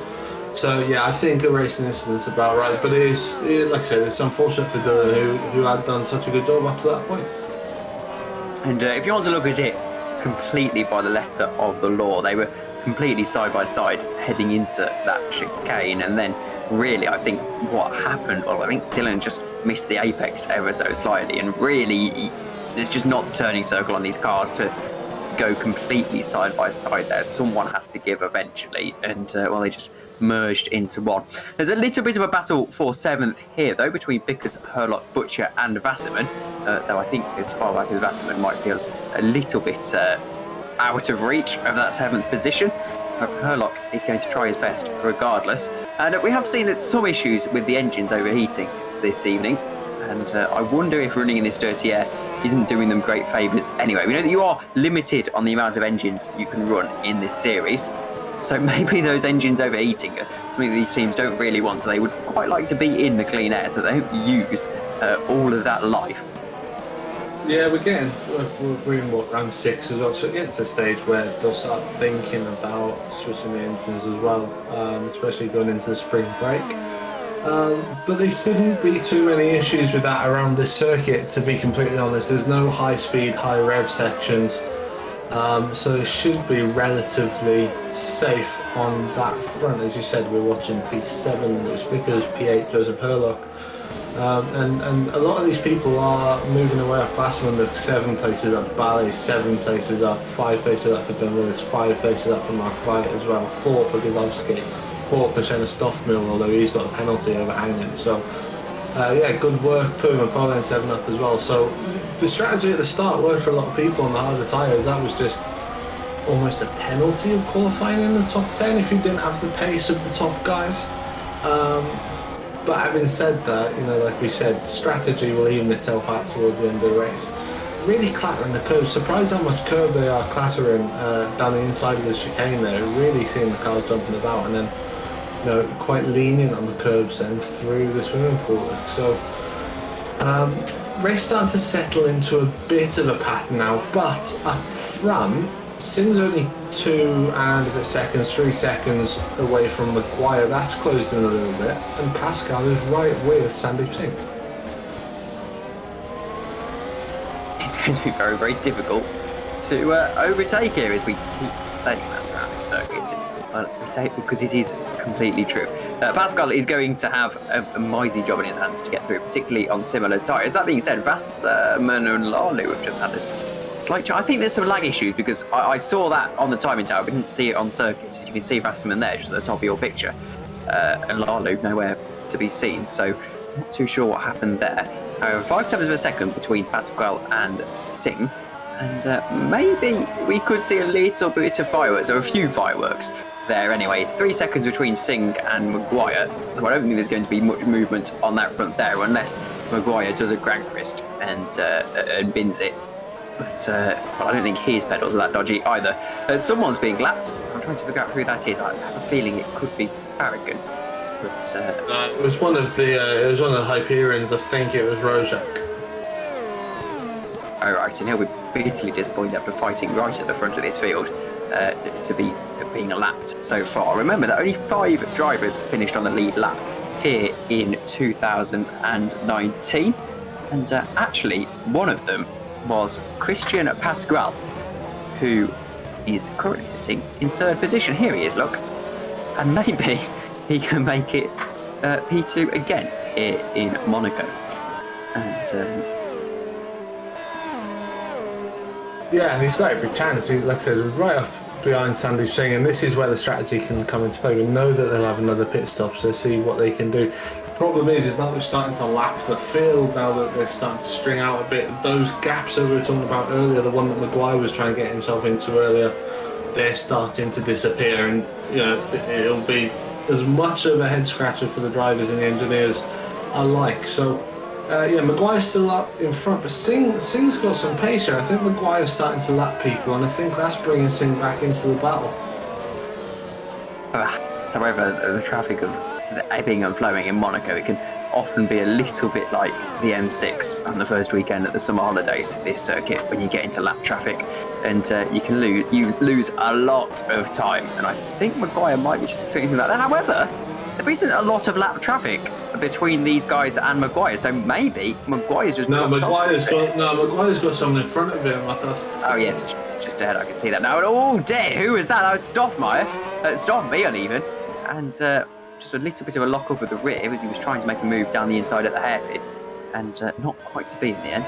So yeah, I think a racing incident's about right, but like I said, it's unfortunate for Dillon, who had done such a good job up to that point. And if you want to look at it completely by the letter of the law, they were completely side by side heading into that chicane, and then really I think what happened was Dillon just missed the apex ever so slightly, and really there's just not the turning circle on these cars to go completely side by side there. Someone has to give eventually, and well, they just merged into one. There's a little bit of a battle for 7th here, though, between Bickers, Herlock, Butcher, and Wasserman. Though I think as far back as Wasserman might feel a little bit out of reach of that 7th position. Herlock is going to try his best regardless. And we have seen some issues with the engines overheating this evening. And I wonder if running in this dirty air isn't doing them great favours anyway. We know that you are limited on the amount of engines you can run in this series. So maybe those engines overheating are something that these teams don't really want. They would quite like to be in the clean air so they don't use all of that life. Yeah, we're in what, round 6 as well, so it gets to a stage where they'll start thinking about switching the engines as well, especially going into the spring break. But there shouldn't be too many issues with that around this circuit, to be completely honest. There's no high speed, high rev sections, so it should be relatively safe on that front. As you said, we're watching P7, Lewis Bickers, P8, Joseph Herlock. And a lot of these people are moving away off Wasserman. Look, 7 places up Bally, 7 places up, 5 places up for Ben Willis, 5 places up for Mark Veit as well, 4 for Gazowski, 4 for Shanna Stoffmill, although he's got a penalty overhanging him. So, yeah, good work. Puma Poland 7 up as well. So, the strategy at the start worked for a lot of people on the harder tyres. That was just almost a penalty of qualifying in the top 10 if you didn't have the pace of the top guys. But having said that, you know, like we said, strategy will even itself out towards the end of the race. Really clattering the curb. Surprised how much curb they are clattering down the inside of the chicane there. Really seeing the cars jumping about, and then, you know, quite lenient on the curbs and through the swimming pool. So, race starting to settle into a bit of a pattern now. But up front, Singh's only 2 and a bit seconds, 3 seconds away from Maguire. That's closed in a little bit, and Pascal is right with Sandeep Singh. It's going to be very, very difficult to overtake here, as we keep saying that around this circuit. Because it is completely true. Pascal is going to have a mighty job in his hands to get through, particularly on similar tyres. That being said, Wasserman and Lalu have just had a slight I think there's some lag issues, because I saw that on the timing tower, but didn't see it on circuits. You can see Wasserman there, just at the top of your picture, and Lalu nowhere to be seen. So I'm not too sure what happened there. 5 times per second between Pascal and Singh, and maybe we could see a little bit of fireworks, or a few fireworks there anyway. It's 3 seconds between Singh and Maguire, so I don't think there's going to be much movement on that front there, unless Maguire does a Grankrist and bins it. But I don't think his pedals are that dodgy either. Someone's being lapped. I'm trying to figure out who that is. I have a feeling it could be Paragon. But it was one of the Hyperions. I think it was Rojak. All right, and he'll be bitterly disappointed after fighting right at the front of this field to be being lapped so far. Remember that only 5 drivers finished on the lead lap here in 2019, and actually one of them was Christian Pasquale, who is currently sitting in 3rd position. Here he is, look. And maybe he can make it P2 again here in Monaco. And yeah, and he's got every chance. He, like I said, right up behind Sandeep Singh, and this is where the strategy can come into play. We know that they'll have another pit stop, so see what they can do. The problem is now they're starting to lap the field, now that they're starting to string out a bit. Those gaps that we were talking about earlier, the one that Maguire was trying to get himself into earlier, they're starting to disappear, and you know, it'll be as much of a head scratcher for the drivers and the engineers alike. So yeah, Maguire's still up in front, but Singh's got some pace here. I think Maguire's starting to lap people, and I think that's bringing Singh back into the battle. However, the traffic of the ebbing and flowing in Monaco, it can often be a little bit like the M6 on the first weekend at the summer holidays, this circuit, when you get into lap traffic, and you can lose a lot of time. And I think Maguire might be just experiencing that. However, there isn't a lot of lap traffic between these guys and Maguire, so maybe Maguire's just Maguire's got someone in front of him. Oh yes, just ahead. I can see that now. Oh dear, who was that? That was Stoffmeyer. Stoffmeyer even, and just a little bit of a lock up at the rear as he was trying to make a move down the inside at the hairpin, and not quite to be in the end.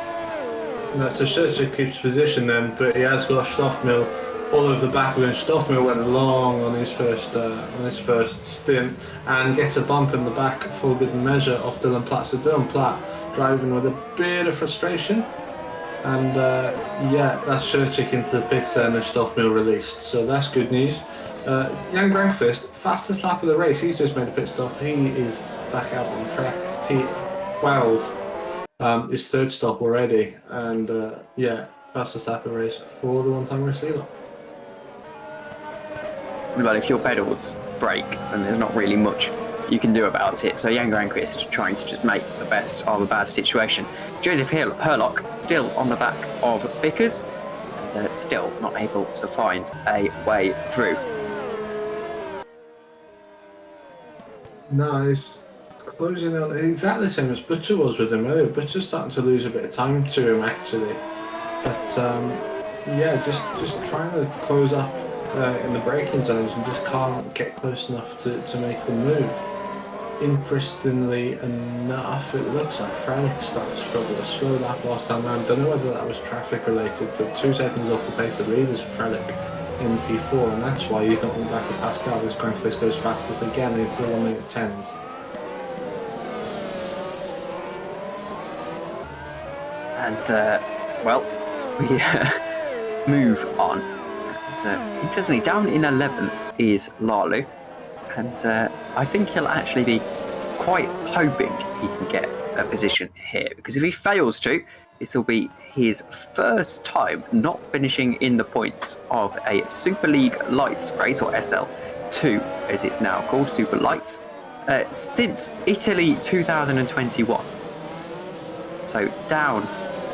So Scherzer keeps position then, but he has got Stoffmill all over the back of him. Stoffmill went long on his first stint and gets a bump in the back for good measure off Dillon Platt. So Dillon Platt driving with a bit of frustration. And that's Scherzer into the pits then and Stoffmill released. So that's good news. Jan Granqvist, fastest lap of the race. He's just made a pit stop. He is back out on track. P12. His third stop already, and fastest lap of the race for the one-time race leader. Well, if your pedals break, then there's not really much you can do about it. So Jan Granqvist trying to just make the best of a bad situation. Joseph Herlock still on the back of Vickers, and still not able to find a way through. Nice. Closing on exactly the same as Butcher was with him earlier. Butcher's starting to lose a bit of time to him actually, but just trying to close up in the braking zones and just can't get close enough to make the move. Interestingly enough, it looks like Frelick started to struggle. A slow lap last time round. Don't know whether that was traffic related, but 2 seconds off the pace of the leaders for Frelick in P4, and that's why he's not on the back of Pascal as Granqvist goes fastest again into the 1 minute 10s. And we move on. And, interestingly, down in 11th is Lalu, and I think he'll actually be quite hoping he can get a position here, because if he fails to, this will be his first time not finishing in the points of a Super League Lights race, or SL2 as it's now called, Superlights, since Italy 2021. So down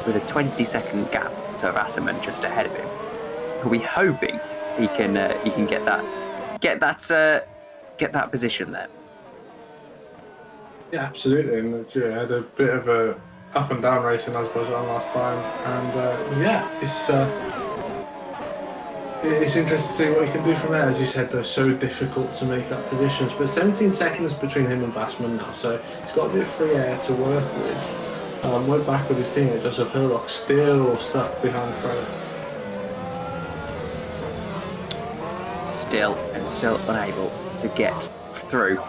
with a 20-second gap to Wasserman just ahead of him. We'll be hoping he can get that position there. Yeah, absolutely. And had a bit of a up and down race in Azerbaijan last time, and it's interesting to see what he can do from there. As you said, they're so difficult to make up positions, but 17 seconds between him and Wasserman now, so he's got a bit of free air to work with. Went back with his teammate Joseph Herlock, still stuck behind Frelick. Still unable to get through,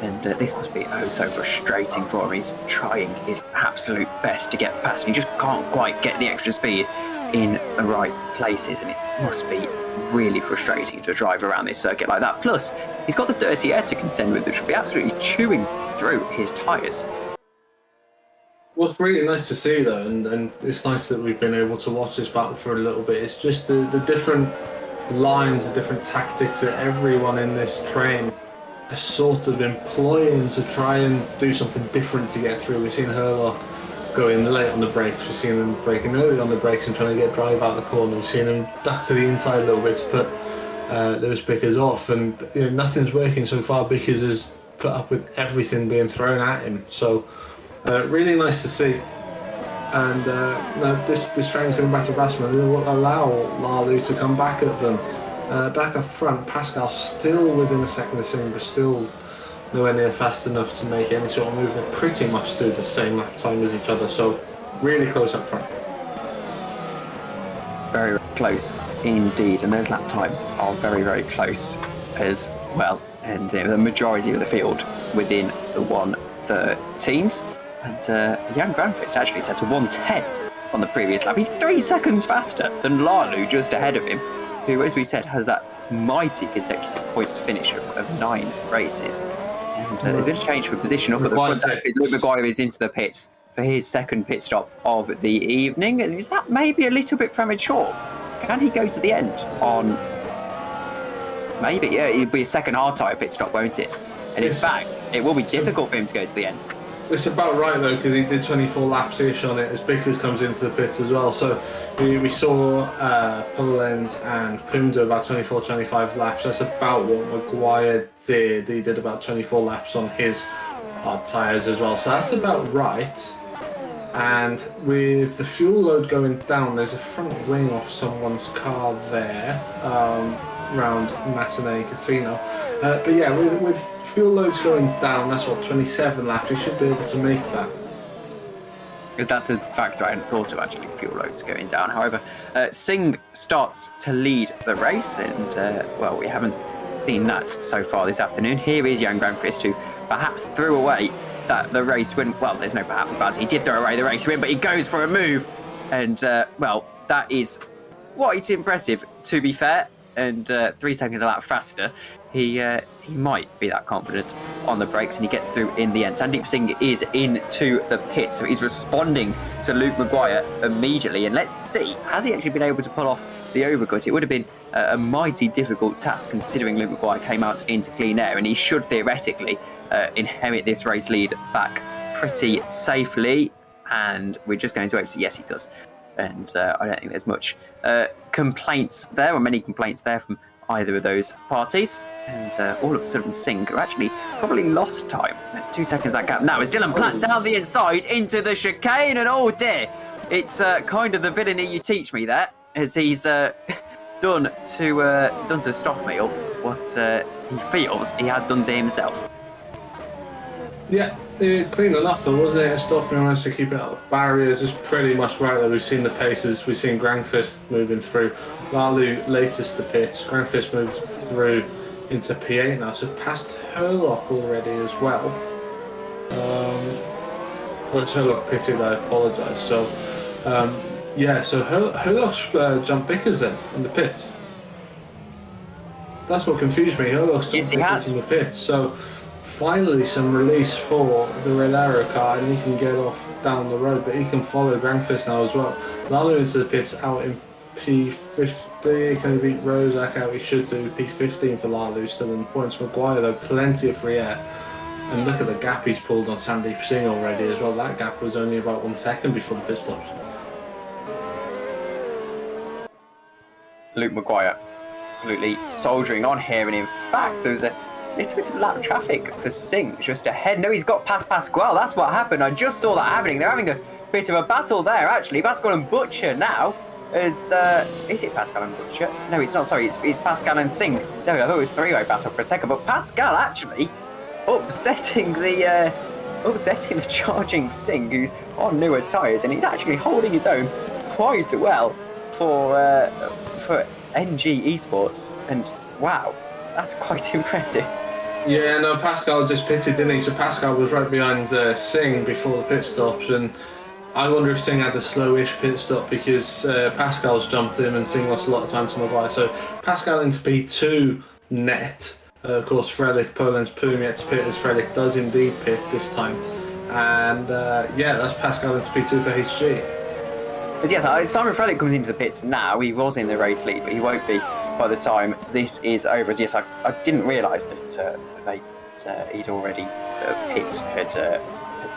and this must be so frustrating for him. He's trying his absolute best to get past, and he just can't quite get the extra speed in the right places, and it must be really frustrating to drive around this circuit like that. Plus, he's got the dirty air to contend with, which will be absolutely chewing through his tyres. What's really nice to see though, and it's nice that we've been able to watch this battle for a little bit, it's just the different lines, the different tactics that everyone in this train is sort of employing to try and do something different to get through. We've seen Herlock going late on the brakes, we've seen him braking early on the brakes and trying to get drive out the corner, we've seen him duck to the inside a little bit to put those Bickers off, and nothing's working so far. Bickers has put up with everything being thrown at him, so really nice to see. And this train's going back to Wasserman. They will allow Lalu to come back at them. Back up front, Pascal still within a second of second, but still nowhere near fast enough to make any sort of move. They pretty much do the same lap time as each other, so really close up front. Very, very close indeed, and those lap times are very, very close as well. And the majority of the field within the 1:13s. And Jan Granqvist actually set to 1:10 on the previous lap. He's 3 seconds faster than Lalu just ahead of him, who, as we said, has that mighty consecutive points finish of 9 races. And there's been a change for position up at the front. Luke Maguire is into the pits for his second pit stop of the evening. And is that maybe a little bit premature? Can he go to the end on... Maybe, yeah, it'll be a second hard tyre pit stop, won't it? And in fact, it will be difficult for him to go to the end. It's about right though, because he did 24 laps-ish on it as Bickers comes into the pits as well. So we saw Pullens and Pum do about 24-25 laps. That's about what Maguire did. He did about 24 laps on his hard tyres as well. So that's about right. And with the fuel load going down, there's a front wing off someone's car there around Massenet Casino. But yeah, with fuel loads going down, that's what, 27 laps, we should be able to make that. Because that's a factor I hadn't thought of, actually, fuel loads going down. However, Singh starts to lead the race, and, well, we haven't seen that so far this afternoon. Here is young Granquist, who perhaps threw away the race win. Well, there's no perhaps, but he did throw away the race win, but he goes for a move. And, well, that is quite impressive, to be fair. And 3 seconds a lap faster, he might be that confident on the brakes, and he gets through in the end. Sandeep Singh is into the pit, so he's responding to Luke Maguire immediately. And let's see, has he actually been able to pull off the overcut? It would have been a mighty difficult task, considering Luke Maguire came out into clean air, and he should theoretically inherit this race lead back pretty safely. And we're just going to wait to see. Yes, he does. And I don't think there's much complaints there, or many complaints there from either of those parties. And all of a sudden, Singh, who actually probably lost time, 2 seconds that gap now, as Dillon Platt down the inside into the chicane, and oh dear, it's kind of the villainy you teach me there, as he's done to Stoffmeal what he feels he had done to himself. Yeah, clean enough though, wasn't it? Stuff managed to keep it out of barriers. It's pretty much right there. We've seen the paces. We've seen Granquist moving through. Lalu latest to pits. Granquist moves through into P8 now, so past Herlock already as well. Which Herlock pitted, I apologise. So, yeah, so Herlock's jumped Bickers then in the pits. That's what confused me. Herlock's jumped Bickers in the pits. So, finally some release for the Red Arrow car, and he can get off down the road, but he can follow Granquist now as well. Lalu into the pits out in P50. Can he beat Rozak out? He should do. P15 for Lalu, still in points. Maguire though, plenty of free air. And look at the gap he's pulled on Sandeep Singh already as well. That gap was only about 1 second before the pit stops. Luke Maguire absolutely soldiering on here, and in fact there was a little bit of lap traffic for Singh just ahead. No, he's got past Pasquale. That's what happened. I just saw that happening. They're having a bit of a battle there, actually. Pascal and Butcher now is it Pascal and Butcher? No, it's not. Sorry, it's Pascal and Singh. No, I thought it was three-way battle for a second, but Pascal actually upsetting the charging Singh, who's on newer tyres, and he's actually holding his own quite well for NG Esports. And wow, that's quite impressive. Yeah, no, Pascal just pitted, didn't he? So Pascal was right behind Singh before the pit stops, and I wonder if Singh had a slowish pit stop because Pascal's jumped him and Singh lost a lot of time to Maguire. So Pascal into P2 net. Of course, Frelick, Poland's Poom yet to pit, as Frelick does indeed pit this time. And yeah, that's Pascal into P2 for HG. Yes, Simon Frelick comes into the pits now. He was in the race lead, but he won't be by the time this is over. Yes, I didn't realise that he'd already had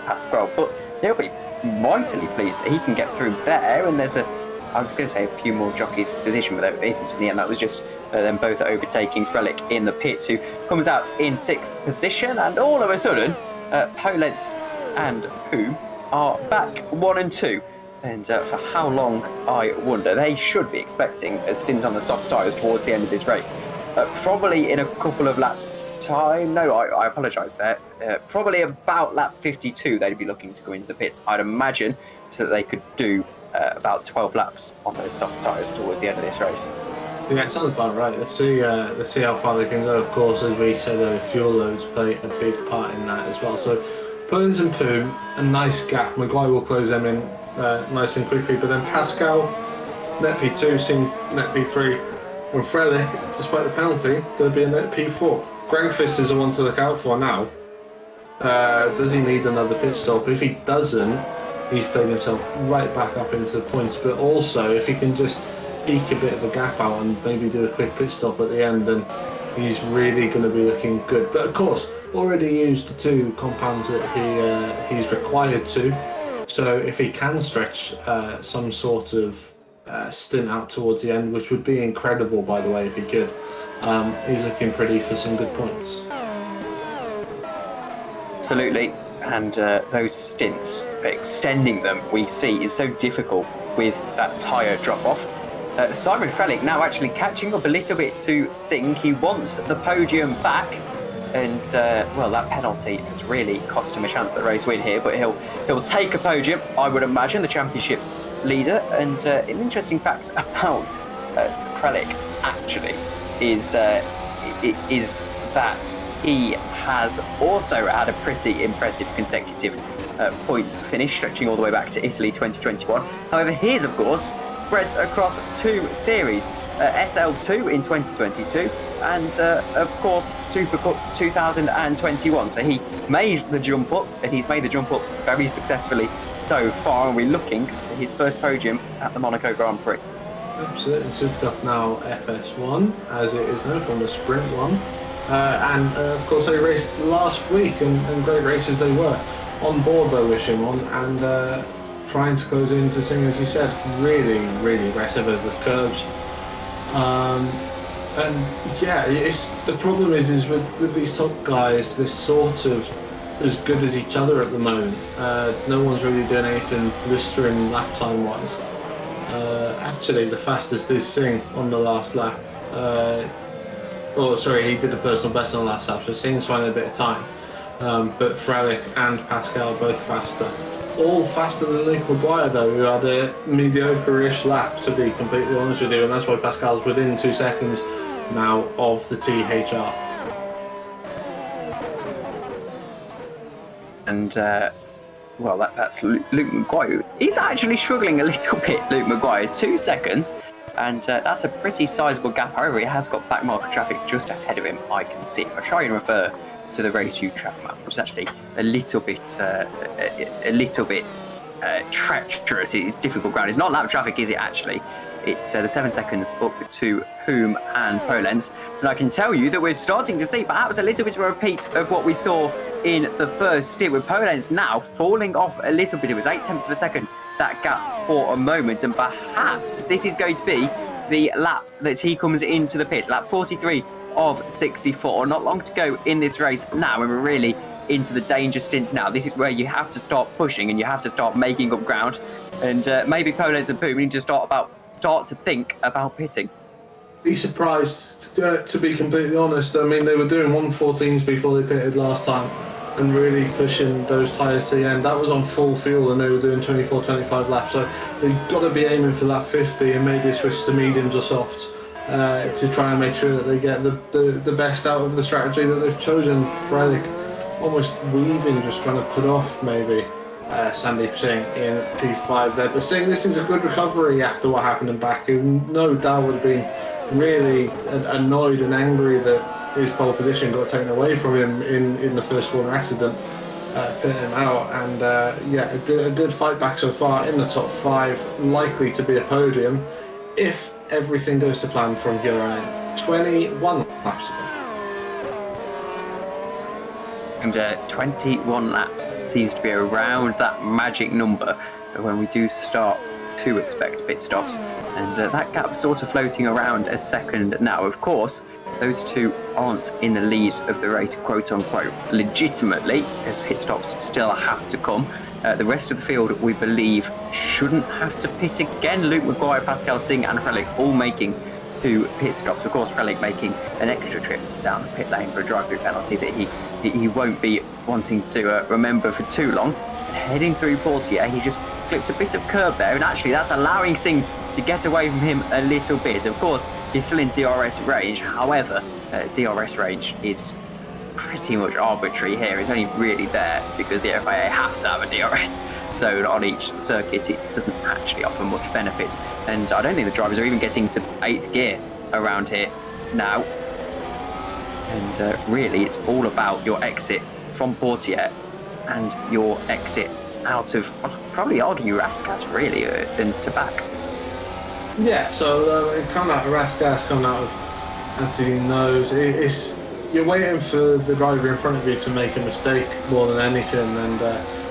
Pascal, but he'll be mightily pleased that he can get through there. And there's I was going to say a few more jockeys position, but there isn't in the end. That was just them both overtaking Frelick in the pits, who comes out in 6th position. And all of a sudden, Polens and Poom are back 1 and 2. And for how long, I wonder. They should be expecting a stint on the soft tyres towards the end of this race. Probably in a couple of laps' time. No, I apologise there. Probably about lap 52, they'd be looking to go into the pits, I'd imagine, so that they could do about 12 laps on those soft tyres towards the end of this race. Yeah, it sounds about right. Let's see how far they can go. Of course, as we said, fuel loads play a big part in that as well. So, Polens and Poom, a nice gap. Maguire will close them in nice and quickly, but then Pascal, net P2, Singh, net P3, and Frelick, despite the penalty, they'll be in net P4. Granquist is the one to look out for now. Does he need another pit stop? If he doesn't, he's played himself right back up into the points, but also if he can just eke a bit of a gap out and maybe do a quick pit stop at the end, then he's really going to be looking good. But of course, already used the 2 compounds that he's required to. So if he can stretch some sort of stint out towards the end, which would be incredible, by the way, if he could, he's looking pretty for some good points. Absolutely. And those stints, extending them, we see is so difficult with that tyre drop-off. Simon Frelick now actually catching up a little bit to Singh. He wants the podium back. and well, that penalty has really cost him a chance at the race win here. But he'll take a podium, I would imagine, the championship leader. And an interesting fact about Prelic actually is that he has also had a pretty impressive consecutive points finish, stretching all the way back to Italy 2021. However, his, of course, spreads across 2 series, SL2 in 2022 and, of course, Super Cup 2021. So he made the jump up, and he's made the jump up very successfully so far, and we're looking for his first podium at the Monaco Grand Prix. Absolutely. Super Cup now FS1, as it is known, from the Sprint 1. And of course they raced last week, and great races they were. On board though with Shimon, and trying to close into Singh, as you said, really, really aggressive over the curbs. And yeah, the problem is with these top guys, they're sort of as good as each other at the moment. No one's really doing anything blistering lap time wise. Actually, the fastest is Singh on the last lap. He did a personal best on the last lap, so Singh's finding a bit of time. But Frelick and Pascal both faster. All faster than Luke Maguire though, who had a mediocre-ish lap, to be completely honest with you, and that's why Pascal's within 2 seconds now of the THR. And well, that's Luke Maguire. He's actually struggling a little bit, Luke Maguire, 2 seconds. And that's a pretty sizable gap. However, he has got back marker traffic just ahead of him, I can see. If I try and refer to the Race View track map, which is actually a little bit treacherous. It's difficult ground. It's not lap traffic, is it actually? It's the 7 seconds up to Hume and Polenz. And I can tell you that we're starting to see perhaps a little bit of a repeat of what we saw in the first stint, with Polenz now falling off a little bit. It was 0.8 of a second, that gap, for a moment, and perhaps this is going to be the lap that he comes into the pit, lap 43 of 64. Not long to go in this race now, and we're really into the danger stint now. This is where you have to start pushing and you have to start making up ground, and maybe Polenz and Poom need to start to think about pitting. Be surprised, to be completely honest. I mean, they were doing 114s before they pitted last time, and really pushing those tyres to the end. That was on full fuel, and they were doing 24, 25 laps. So they've got to be aiming for that 50 and maybe switch to mediums or softs to try and make sure that they get the best out of the strategy that they've chosen. Frelick almost weaving, just trying to put off maybe Sandeep Singh in P5 there. But Singh, this is a good recovery after what happened in Baku. No doubt would have been really annoyed and angry that his pole position got taken away from him in the first corner accident, pitting him out. And a good fight back so far in the top 5, likely to be a podium if everything goes to plan from here on in. 21 laps ago. And 21 laps seems to be around that magic number when we do start to expect pit stops. And that gap sort of floating around a second now. Of course, those two aren't in the lead of the race, quote unquote, legitimately, as pit stops still have to come. The rest of the field, we believe, shouldn't have to pit again. Luke Maguire, Pascal Singh and Frelick all making 2 pit stops. Of course, Frelick making an extra trip down the pit lane for a drive-through penalty that he won't be wanting to remember for too long. Heading through Portier, he just flipped a bit of curb there, and actually that's allowing Singh to get away from him a little bit. Of course, he's still in DRS range. However, DRS range is pretty much arbitrary here. It's only really there because the FIA have to have a DRS. So on each circuit, it doesn't actually offer much benefit. And I don't think the drivers are even getting to 8th gear around here now. And really, it's all about your exit from Portier and your exit out of, I'd probably argue, Raskas, really, and to back. Yeah, so coming out of Raskas, coming out of Anthony Nose, you're waiting for the driver in front of you to make a mistake more than anything, and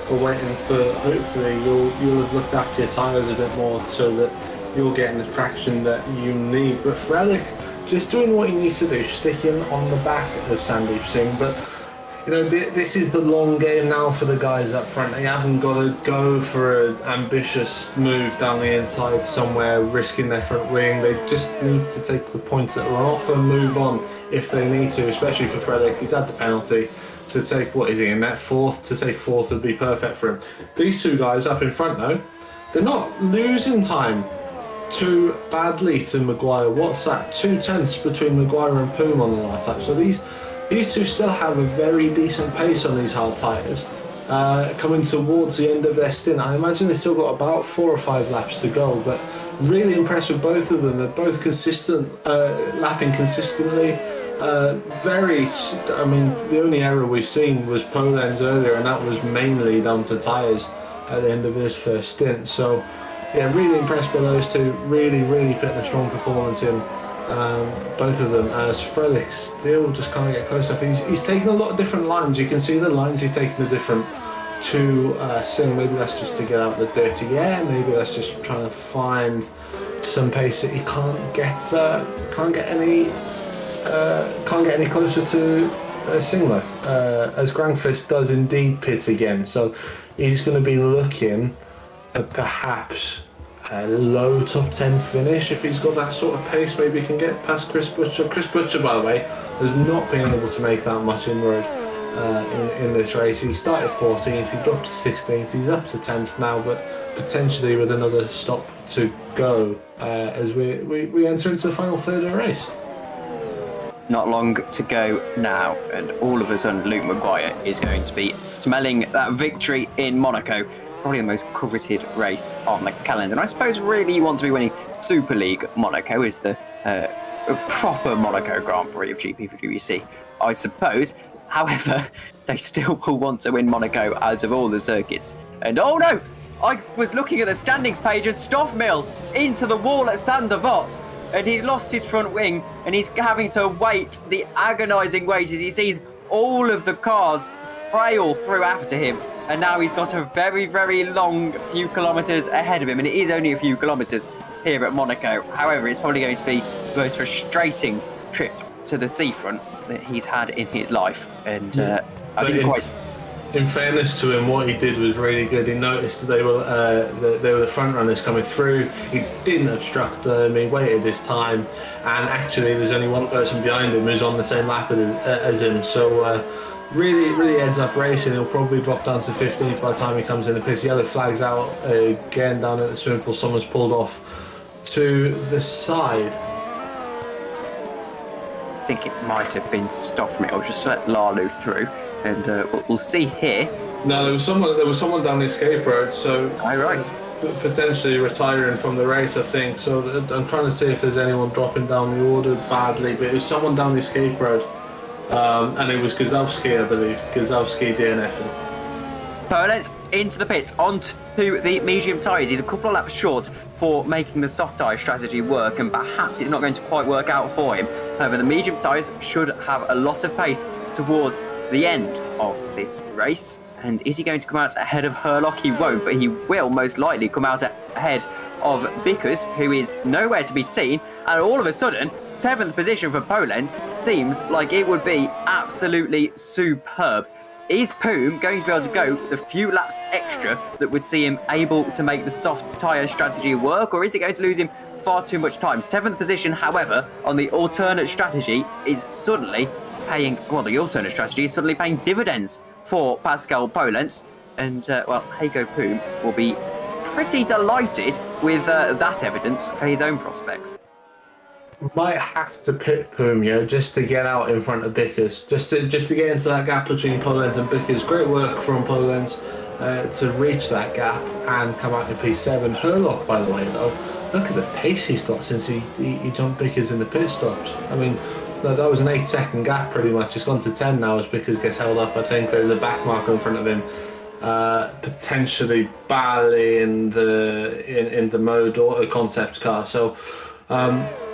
we're waiting for, hopefully, you'll have looked after your tyres a bit more so that you're getting the traction that you need. But Frelick just doing what he needs to do, sticking on the back of Sandeep Singh, but this is the long game now for the guys up front. They haven't got to go for an ambitious move down the inside somewhere, risking their front wing. They just need to take the points that are on offer, move on if they need to, especially for Frelick. He's had the penalty to take, what is he in that fourth? To take fourth would be perfect for him. These two guys up in front though, they're not losing time too badly to Maguire. What's that? 2/10 between Maguire and Poom on the last lap. So these two still have a very decent pace on these hard tyres. Coming towards the end of their stint, I imagine they've still got about 4 or 5 laps to go, but really impressed with both of them. They're both consistent, lapping consistently. The only error we've seen was Polenz earlier, and that was mainly down to tyres at the end of his first stint. So yeah, really impressed by those two. Really putting a strong performance in, both of them. As Frelick still just can't get close enough. He's taken a lot of different lines. You can see the lines he's taken are different to Singh. Maybe that's just to get out of the dirty air. Maybe that's just trying to find some pace that he can't get any closer to Singh though. As Grangfist does indeed pit again, so he's going to be looking at perhaps a low top 10 finish if he's got that sort of pace. Maybe he can get past Chris Butcher. Chris Butcher, by the way, has not been able to make that much inroad in this race. He started 14th, he dropped to 16th, he's up to 10th now, but potentially with another stop to go as we enter into the final third of the race. Not long to go now, and all of a sudden Luke Maguire is going to be smelling that victory in Monaco. Probably the most coveted race on the calendar. And I suppose really you want to be winning Super League. Monaco is the proper Monaco Grand Prix of GPVWC, I suppose. However, they still will want to win Monaco out of all the circuits. And oh no! I was looking at the standings page and Stoffmill into the wall at Saint Devot, and he's lost his front wing, and he's having to wait the agonising wait as he sees all of the cars trail through after him. And now he's got a very long few kilometres ahead of him, and it is only a few kilometres here at Monaco. However, it's probably going to be the most frustrating trip to the seafront that he's had in his life. And I didn't quite... In fairness to him, what he did was really good. He noticed that they were the front runners coming through. He didn't obstruct them. He waited his time, and actually, there's only one person behind him who's on the same lap as him. So. Really heads up racing. He'll probably drop down to 15th by the time he comes in the pits. Yellow flags out again down at the swimming pool. Someone's pulled off to the side. I think it might have been Stoffmill. Just let Lalu through, and we'll see here. No, there was someone down the escape road. So right. Potentially retiring from the race, I think. So I'm trying to see if there's anyone dropping down the order badly, but it was someone down the escape road. And it was Gazowski, I believe. Gazowski DNFing. Polenz into the pits, onto the medium tyres. He's a couple of laps short for making the soft tyre strategy work, and perhaps it's not going to quite work out for him. However, the medium tyres should have a lot of pace towards the end of this race. And is he going to come out ahead of Herlock? He won't, but he will most likely come out ahead of Bickers, who is nowhere to be seen. And all of a sudden, 7th position for Polenz seems like it would be absolutely superb. Is Poom going to be able to go the few laps extra that would see him able to make the soft tyre strategy work, or is it going to lose him far too much time? 7th position, however, on the alternate strategy is suddenly paying dividends for Pascal Polenz, and Hago Poom will be pretty delighted with that evidence for his own prospects. Might have to pit Poom, just to get out in front of Bickers, just to get into that gap between Polenz and Bickers. Great work from Polenz to reach that gap and come out in P7. Herlock, by the way, though, look at the pace he's got since he jumped Bickers in the pit stops. I mean, that was an 8-second gap pretty much. It's gone to 10 now as Bickers gets held up. I think there's a back marker in front of him. Potentially Bally in the mode auto concept car. So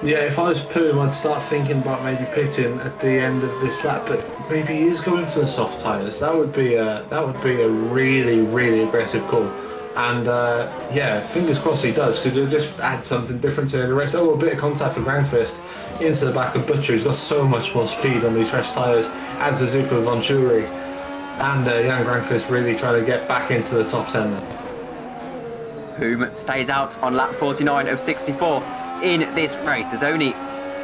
if I was Poom, I'd start thinking about maybe pitting at the end of this lap, but maybe he is going for the soft tyres. That would be a really aggressive call. And yeah, fingers crossed he does, because it'll just add something different to the race. Oh, a bit of contact for Grandfist into the back of Butcher. He's got so much more speed on these fresh tyres, as does Zupa Venturi. And Jan Grandfist really trying to get back into the top 10 then. Whom stays out on lap 49 of 64 in this race. There's only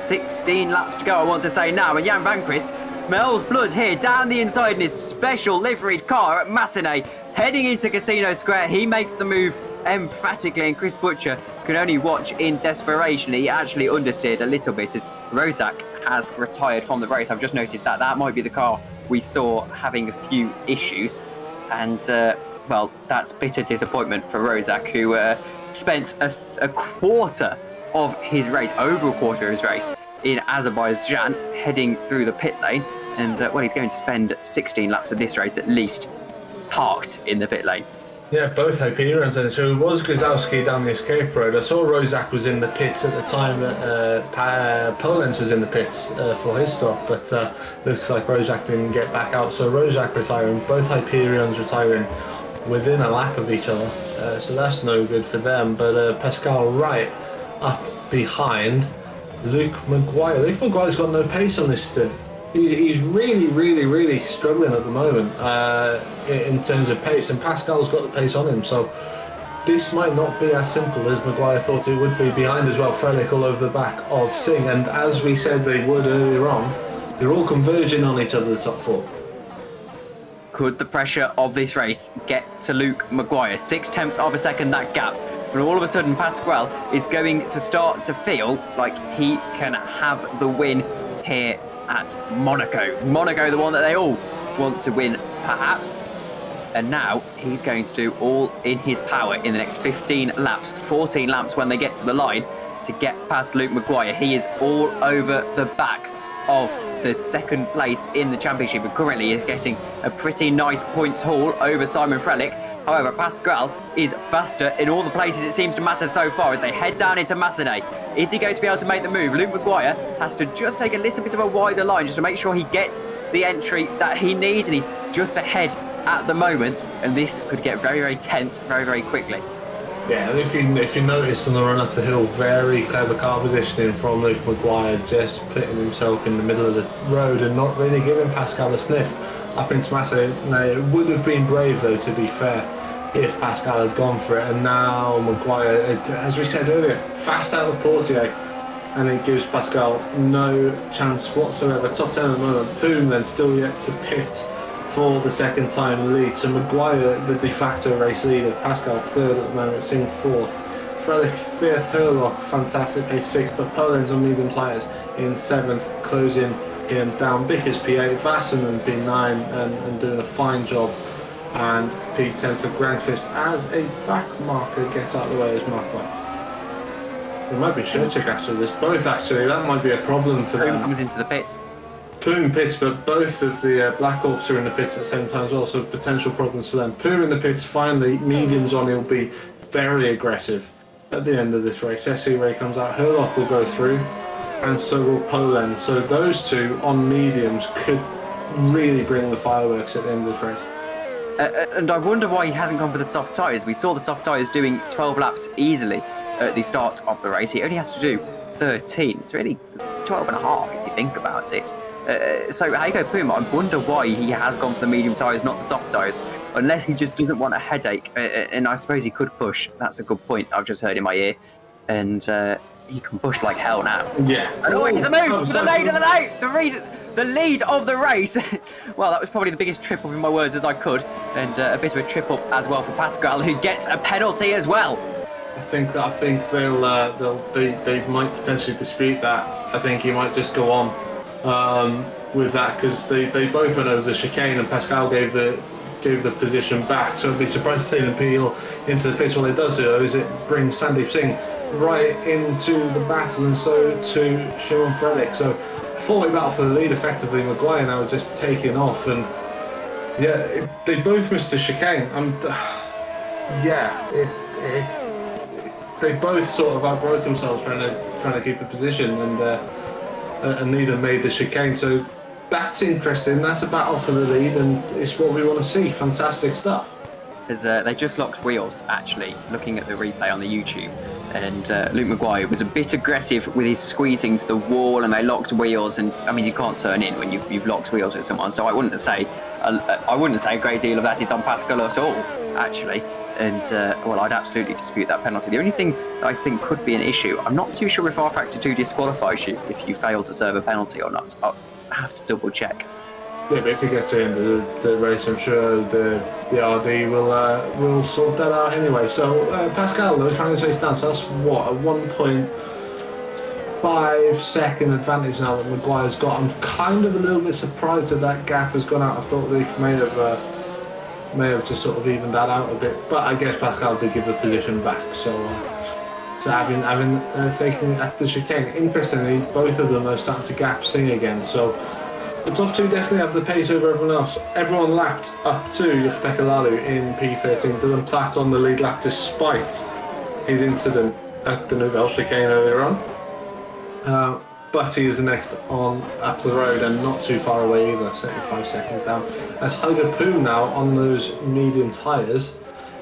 16 laps to go, I want to say now, and Jan Vanquist smells blood here down the inside in his special liveried car at Massenet, heading into Casino Square. He makes the move emphatically, and Chris Butcher can only watch in desperation. He actually understeered a little bit as Rozak has retired from the race. I've just noticed that that might be the car we saw having a few issues, and well, that's bitter disappointment for Rozak, who spent a quarter of his race, over a quarter of his race, in Azerbaijan, heading through the pit lane. And, well, he's going to spend 16 laps of this race at least parked in the pit lane. Yeah, both Hyperions. And so it was Guzowski down the escape road. I saw Rozak was in the pits at the time that Polenz was in the pits for his stop, but looks like Rozak didn't get back out. So Rozak retiring, both Hyperions retiring within a lap of each other. So that's no good for them. But Pascal Wright up behind Luke Maguire. Luke Maguire's got no pace on this stint. He's really struggling at the moment in terms of pace, and Pascal's got the pace on him, so this might not be as simple as Maguire thought it would be. Behind as well, Frelick all over the back of Singh, and as we said they would earlier on, they're all converging on each other, the top four. Could the pressure of this race get to Luke Maguire? 6/10 of a second, that gap. But all of a sudden, Pasquale is going to start to feel like he can have the win here at Monaco. Monaco, the one that they all want to win, perhaps. And now he's going to do all in his power in the next 15 laps, 14 laps when they get to the line, to get past Luke Maguire. He is all over the back of the second place in the championship, and currently is getting a pretty nice points haul over Simon Frelick. However, Pascal is faster in all the places it seems to matter so far as they head down into Massenet. Is he going to be able to make the move? Luke Maguire has to just take a little bit of a wider line just to make sure he gets the entry that he needs, and he's just ahead at the moment, and this could get very tense very quickly. Yeah, and if you notice on the run up the hill, very clever car positioning from Luke Maguire, just putting himself in the middle of the road and not really giving Pascal a sniff up into Massa. Now, it would have been brave, though, to be fair, if Pascal had gone for it. And now Maguire, as we said earlier, fast out of Portier, and it gives Pascal no chance whatsoever. Top 10 at the moment. Poom then still yet to pit for the second time in the lead. So Maguire, the de facto race leader, Pascal third at the moment, Singh fourth, Frelick fifth, Herlock fantastic pace sixth, but Polenz on medium tyres in seventh, closing him down. Bickers P8, Vassinen P9, and doing a fine job, and P10 for Grandfist as a back marker gets out of the way as Mark fights. It might be Shurchik actually, there's both actually, that might be a problem for them. Comes into the pits. Poom pits, but both of the Blackhawks are in the pits at the same time as well, so potential problems for them. Poom in the pits, finally, mediums on, he'll be very aggressive at the end of this race. SC Ray comes out, Herlock will go through, and so will Polenz. So those two on mediums could really bring the fireworks at the end of this race. And I wonder why he hasn't gone for the soft tyres. We saw the soft tyres doing 12 laps easily at the start of the race. He only has to do 13. It's really 12 and a half if you think about it. So Heiko Puma, I wonder why he has gone for the medium tyres, not the soft tyres, unless he just doesn't want a headache. And I suppose he could push. That's a good point I've just heard in my ear. And he can push like hell now. Yeah. And always the move for the lead of the night. The lead of the race. Well, that was probably the biggest trip up in my words as I could, and a bit of a trip up as well for Pascal, who gets a penalty as well. I think they might potentially dispute that. I think he might just go on with that, because they both went over the chicane and Pascal gave the position back. So I'd be surprised to see them peel into the pits. What it does do is it brings Sandeep Singh right into the battle, and so to Shimon Frelick. So four-way battle for the lead effectively. Maguire now just taking off, and yeah, they both missed the chicane. They both sort of outbroke themselves trying to keep a position, and neither made the chicane. So that's interesting. That's a battle for the lead, and it's what we want to see. Fantastic stuff. as they just locked wheels, actually, looking at the replay on the YouTube. And Luke Maguire was a bit aggressive with his squeezing to the wall, and they locked wheels. And I mean, you can't turn in when you've locked wheels with someone. So I wouldn't say a great deal of that is on Pascal at all, actually. And well, I'd absolutely dispute that penalty. The only thing that I think could be an issue, I'm not too sure if R Factor 2 disqualifies you if you fail to serve a penalty or not. I'll have to double check. Yeah, but if he gets in the race, I'm sure the RD will sort that out anyway. So Pascal, though, trying to chase down. So that's what, a 1.5 second advantage now that Maguire's got. I'm kind of a little bit surprised that gap has gone out. I thought Luke may have just sort of evened that out a bit, but I guess Pascal did give the position back. So having taken it at the chicane, interestingly, both of them are starting to gap Singh again. So the top two definitely have the pace over everyone else. Everyone lapped up to Pekka Lalu in P13. Dillon Platt on the lead lap despite his incident at the Nouvelle chicane earlier on. But he is the next on up the road and not too far away either, 75 seconds down. As Helga Poom now on those medium tyres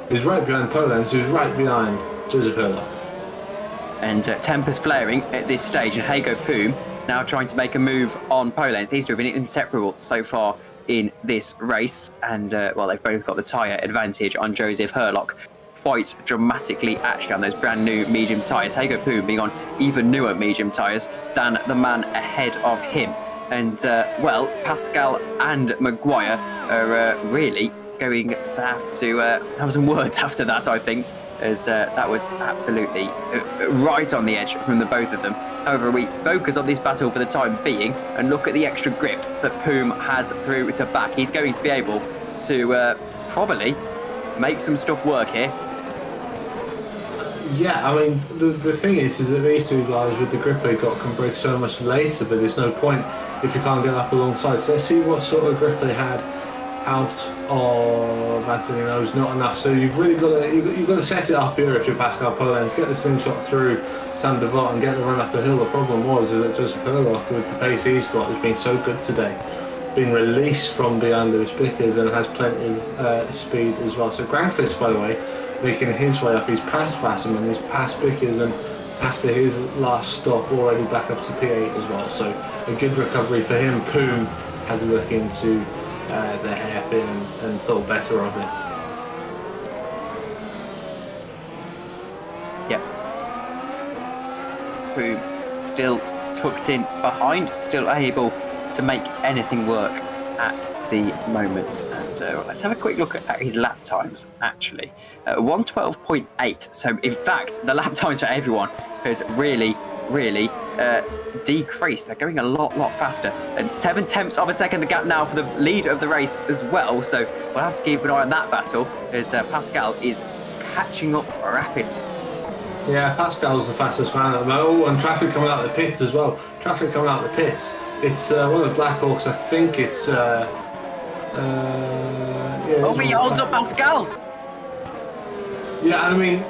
is right behind Polenz, who's right behind Joseph Herlock. And tempers flaring at this stage, and Hago Poom now trying to make a move on Polenz. These two have been inseparable so far in this race, and well, they've both got the tyre advantage on Joseph Herlock quite dramatically, actually, on those brand new medium tyres. Hago Poom being on even newer medium tyres than the man ahead of him. And well, Pascal and Maguire are really going to have to have some words after that, I think, as that was absolutely right on the edge from the both of them. However, we focus on this battle for the time being and look at the extra grip that Poom has through to back. He's going to be able to probably make some stuff work here. Yeah, I mean, the thing is that these two guys with the grip they got can break so much later, but there's no point if you can't get up alongside. So let's see what sort of grip they had out of Antonino's. Not enough. So you've really got to set it up here if you're Pascal Polenz, get the slingshot through Sam Devot and get the run up the hill. The problem is that Joseph Herlock, with the pace he's got, has been so good today, been released from behind Lewis Bickers and has plenty of speed as well. So Grandfist, by the way, making his way up. He's past Vasserman, he's past Bickers, and after his last stop already back up to P8 as well. So a good recovery for him. Poom has a look into the hairpin and thought better of it. Yep. Poom still tucked in behind, still able to make anything work at the moment. And let's have a quick look at his lap times, actually. 1:12.8. So in fact, the lap times for everyone has really decreased. They're going a lot faster, and 0.7 of a second the gap now for the leader of the race as well. So we'll have to keep an eye on that battle as Pascal is catching up rapidly. Yeah, Pascal's the fastest man at the moment. Oh, and traffic coming out of the pits as well. Traffic coming out of the pits. It's one of the Blackhawks. I think it's yeah, oh, he holds up Pascal. Yeah, I mean,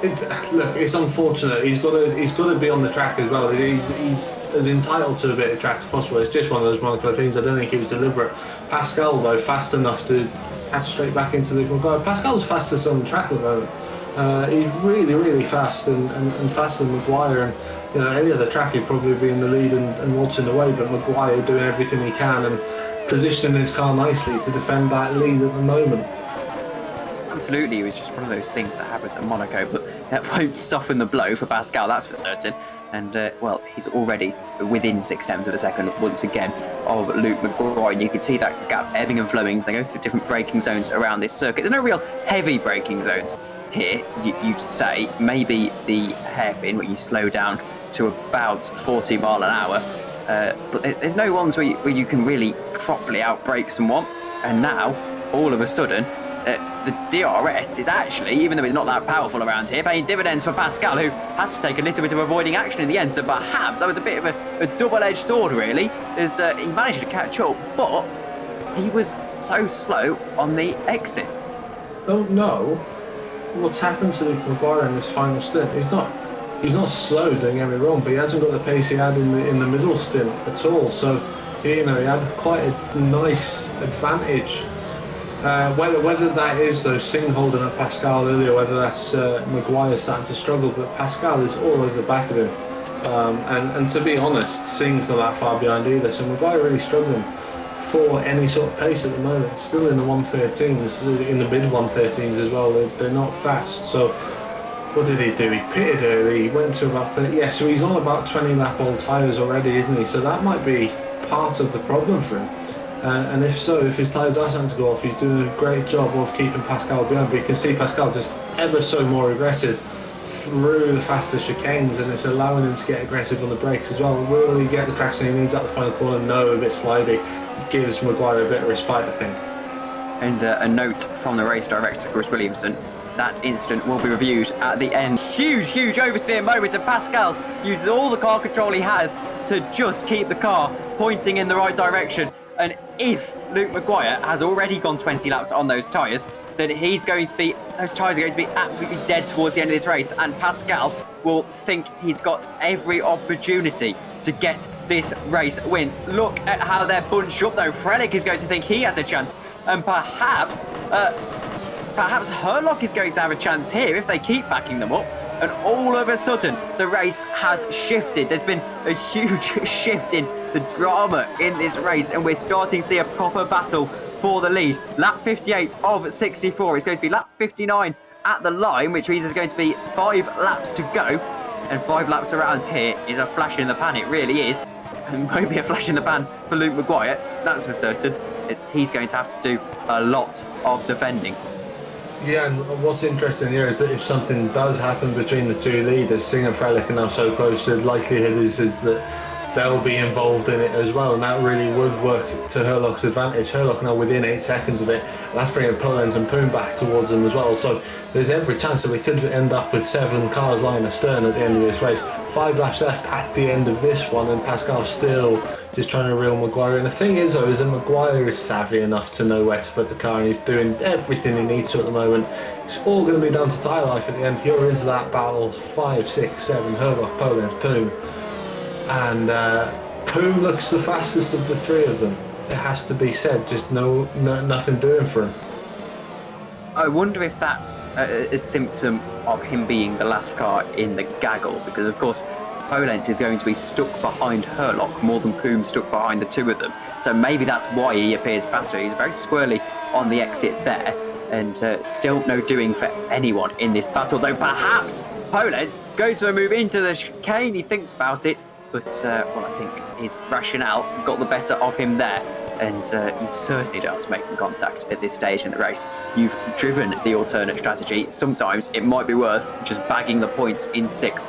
look, it's unfortunate. He's got to be on the track as well. He's as entitled to a bit of track as possible. It's just one of those Monaco things. I don't think he was deliberate. Pascal, though, fast enough to catch straight back into the Maguire. Pascal's fastest on the track at the moment. He's really fast and faster than Maguire. And you know, any other track he'd probably be in the lead and waltzing away. But Maguire doing everything he can and positioning his car nicely to defend that lead at the moment. Absolutely, it was just one of those things that happens at Monaco, but that won't soften the blow for Pascal, that's for certain. And, well, he's already within 0.6 of a second, once again, of Luke Maguire. You can see that gap ebbing and flowing. They go through different braking zones around this circuit. There's no real heavy braking zones here, you'd say. Maybe the hairpin, where you slow down to about 40 mile an hour. But there's no ones where you can really properly outbrake someone. And now, all of a sudden, the DRS is actually, even though it's not that powerful around here, paying dividends for Pascal, who has to take a little bit of avoiding action in the end. So perhaps that was a bit of a double-edged sword, really, as he managed to catch up, but he was so slow on the exit. Don't know what's happened to Luke Maguire in this final stint. He's not slow, don't get me wrong, but he hasn't got the pace he had in the middle stint at all. So, you know, he had quite a nice advantage Whether that is though Singh holding up Pascal earlier, whether that's Maguire starting to struggle, but Pascal is all over the back of him. And to be honest, Singh's not that far behind either, so Maguire really struggling for any sort of pace at the moment. Still in the 113s, in the mid 113s as well. They're not fast. So what did he do? He pitted early. He went to about 30. Yeah, so he's on about 20 lap old tyres already, isn't he? So that might be part of the problem for him. And if so, if his tyres are starting to go off, he's doing a great job of keeping Pascal behind. But you can see Pascal just ever so more aggressive through the faster chicanes, and it's allowing him to get aggressive on the brakes as well. Will he get the traction he needs at the final corner? No, a bit slidey. Gives Maguire a bit of respite, I think. And a note from the race director, Chris Williamson, that incident will be reviewed at the end. Huge oversteer moment, and Pascal uses all the car control he has to just keep the car pointing in the right direction. And if Luke Maguire has already gone 20 laps on those tyres, then those tyres are going to be absolutely dead towards the end of this race, and Pascal will think he's got every opportunity to get this race win. Look at how they're bunched up though. Frelick is going to think he has a chance, and perhaps Herlock is going to have a chance here if they keep backing them up. And all of a sudden, the race has shifted. There's been a huge shift in the drama in this race, and we're starting to see a proper battle for the lead. Lap 58 of 64 is going to be lap 59 at the line, which means there's going to be 5 laps to go. And 5 laps around here is a flash in the pan. It really is. And won't be a flash in the pan for Luke Maguire, that's for certain. He's going to have to do a lot of defending. Yeah, and what's interesting here is that if something does happen between the two leaders, Singh and Frelick are now so close, the likelihood is that they'll be involved in it as well, and that really would work to Herlock's advantage. Herlock now within 8 seconds of it, and that's bringing Polenz and Poon back towards them as well. So there's every chance that we could end up with 7 cars lying astern at the end of this race. 5 laps left at the end of this one, and Pascal's still just trying to reel Maguire. And the thing is though, is that Maguire is savvy enough to know where to put the car, and he's doing everything he needs to at the moment. It's all going to be down to tyre life at the end. Here is that battle, 5, 6, 7, Herlock, Polenz, Poon. And Poon looks the fastest of the 3 of them. It has to be said, just nothing doing for him. I wonder if that's a symptom of him being the last car in the gaggle, because of course Polenz is going to be stuck behind Herlock more than Poon stuck behind the 2 of them. So maybe that's why he appears faster. He's very squirrely on the exit there, and still no doing for anyone in this battle, though perhaps Polenz goes for a move into the chicane. He thinks about it, but well, I think his rationale got the better of him there. And you certainly don't have to make contact at this stage in the race. You've driven the alternate strategy. Sometimes it might be worth just bagging the points in 6th.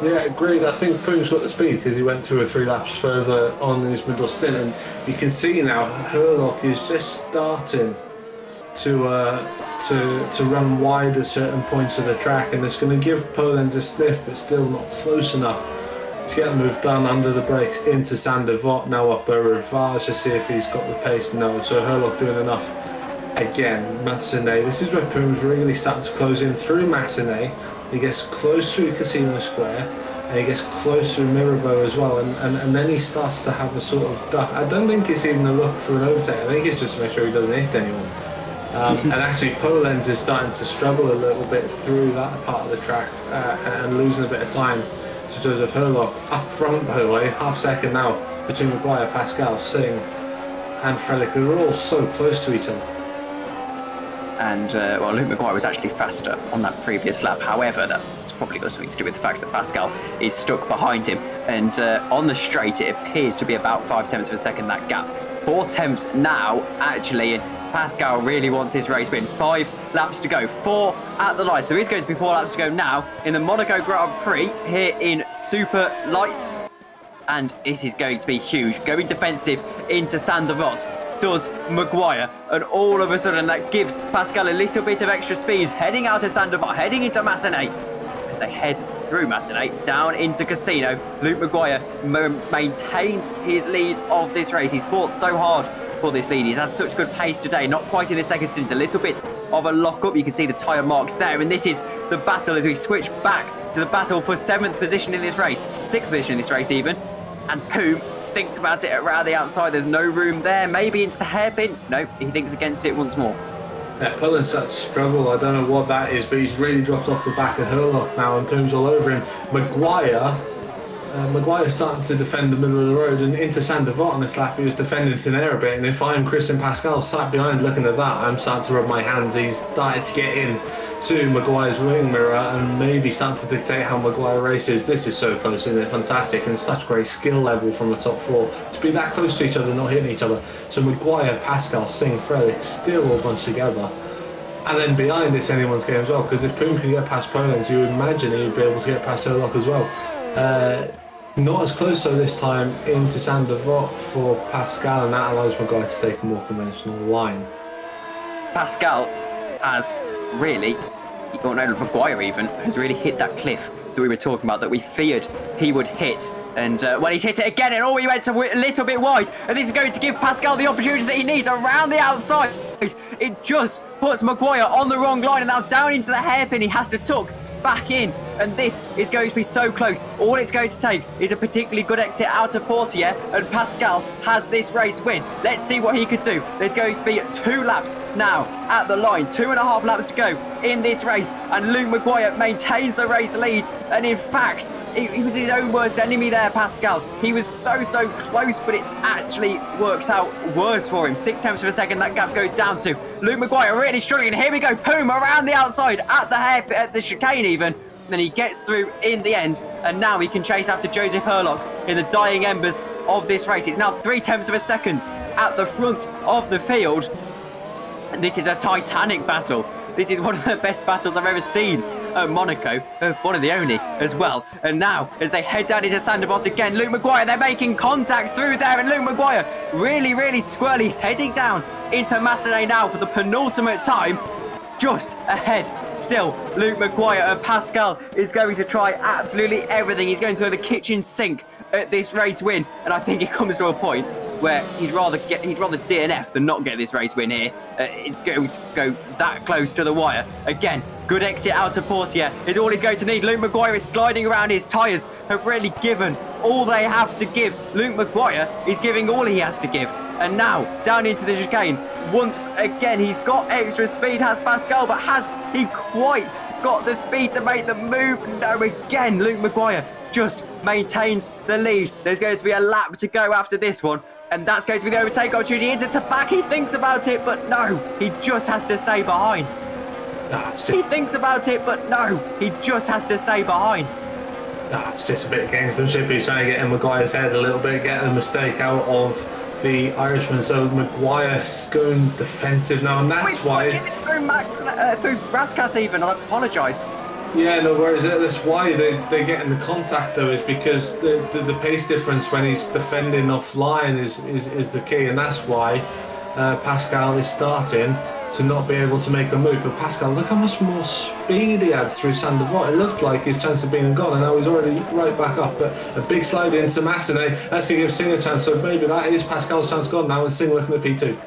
Yeah, agreed. I think Poon's got the speed because he went 2 or 3 laps further on his middle stint, and you can see now Herlock is just starting to run wide at certain points of the track, and it's going to give Polenz a sniff, but still not close enough to get a move done under the brakes into Sander Vot. Now up a Rivage to see if he's got the pace. No, so Herlock doing enough. Again, Massenet. This is where Poon's really starting to close in through Massenet. He gets close through Casino Square, and he gets close through Mirabeau as well, and then he starts to have a sort of duck. I don't think it's even a look for an overtake. I think it's just to make sure he doesn't hit anyone. And actually Polenz is starting to struggle a little bit through that part of the track and losing a bit of time to Joseph Herlock. Up front, by the way, half second now between Maguire, Pascal, Singh and Frelick, who are all so close to each other. And well, Luke Maguire was actually faster on that previous lap. However, that's probably got something to do with the fact that Pascal is stuck behind him. And on the straight, it appears to be about 5 tenths of a second, that gap. 4 tenths now, actually, and Pascal really wants this race win. 5 laps to go, 4 at the lights. There is going to be 4 laps to go now in the Monaco Grand Prix here in Superlights. And this is going to be huge. Going defensive into Sander Vot does Maguire, and all of a sudden that gives Pascal a little bit of extra speed, heading out of Sander Vot, heading into Massenet. As they head through Massenet, down into Casino, Luke Maguire maintains his lead of this race. He's fought so hard for this lead. He's had such good pace today, not quite in the second stint, a little bit of a lock-up. You can see the tyre marks there, and this is the battle as we switch back to the battle for 7th position in this race, 6th position in this race even. And Poom thinks about it around the outside. There's no room there. Maybe into the hairpin. No, he thinks against it once more. Yeah, Poland's starting to struggle. I don't know what that is, but he's really dropped off the back of Herlock now and Poom's all over him. Maguire's starting to defend the middle of the road and into Sandevot on this lap. He was defending thin air a bit, and if I'm Christian Pascal sat behind looking at that, I'm starting to rub my hands. He's started to get in to Maguire's wing mirror and maybe starting to dictate how Maguire races. This is so close, isn't it? Fantastic, and such great skill level from the top four to be that close to each other, not hitting each other. So Maguire, Pascal, Singh, Frelick still all bunched together. And then behind it's anyone's game as well, because if Poom can get past Poland, you would imagine he would be able to get past Herlock as well. Not as close so this time into Sandevot for Pascal, and that allows Maguire to take a more conventional line. Pascal has really, or no, Maguire even, has really hit that cliff that we were talking about, that we feared he would hit. And, well, he's hit it again, and he went a little bit wide. And this is going to give Pascal the opportunity that he needs around the outside. It just puts Maguire on the wrong line, and now down into the hairpin. He has to tuck back in, and this is going to be so close. All it's going to take is a particularly good exit out of Portier, and Pascal has this race win. Let's see what he could do. There's going to be 2 laps now at the line, 2.5 laps to go in this race, and Luke Maguire maintains the race lead. And in fact, he was his own worst enemy there, Pascal. He was so close, but it actually works out worse for him. 0.6 of a second that gap goes down to. Luke Maguire really struggling. Here we go, Poom around the outside at the chicane even. Then he gets through in the end, and now he can chase after Joseph Herlock in the dying embers of this race. It's now 0.3 of a second at the front of the field. And this is a titanic battle. This is one of the best battles I've ever seen at Monaco, one of the only as well. And now, as they head down into Sandevot again, Luke Maguire, they're making contacts through there, and Luke Maguire really squirrely heading down into Massenet now for the penultimate time, just ahead. Still, Luke Maguire, and Pascal is going to try absolutely everything. He's going to throw the kitchen sink at this race win, and I think it comes to a point where he'd rather DNF than not get this race win here. It's going to go that close to the wire. Again, good exit out of Portier is all he's going to need. Luke Maguire is sliding around. His tyres have really given all they have to give. Luke Maguire is giving all he has to give. And now, down into the chicane. Once again, he's got extra speed, has Pascal, but has he quite got the speed to make the move? No, again, Luke Maguire just maintains the lead. There's going to be a lap to go after this one, and that's going to be the overtake opportunity into Tabak. He thinks about it, but no, he just has to stay behind. He thinks about it, but no, he just has to stay behind. It's just a bit of gamesmanship. He's trying to get in Maguire's head a little bit, get a mistake out of the Irishman. So Maguire's going defensive now, and that's why. Through Raskas even, I apologise. Yeah, no worries. That's why they get in the contact though, is because the pace difference when he's defending offline is the key, and that's why Pascal is starting to not be able to make the move. But Pascal, look how much more speed he had through Sandevot. It looked like his chance of being gone, and now he's already right back up. But a big slide into Massenet, that's going to give Singh a chance. So maybe that is Pascal's chance gone now, and Singh looking at P2.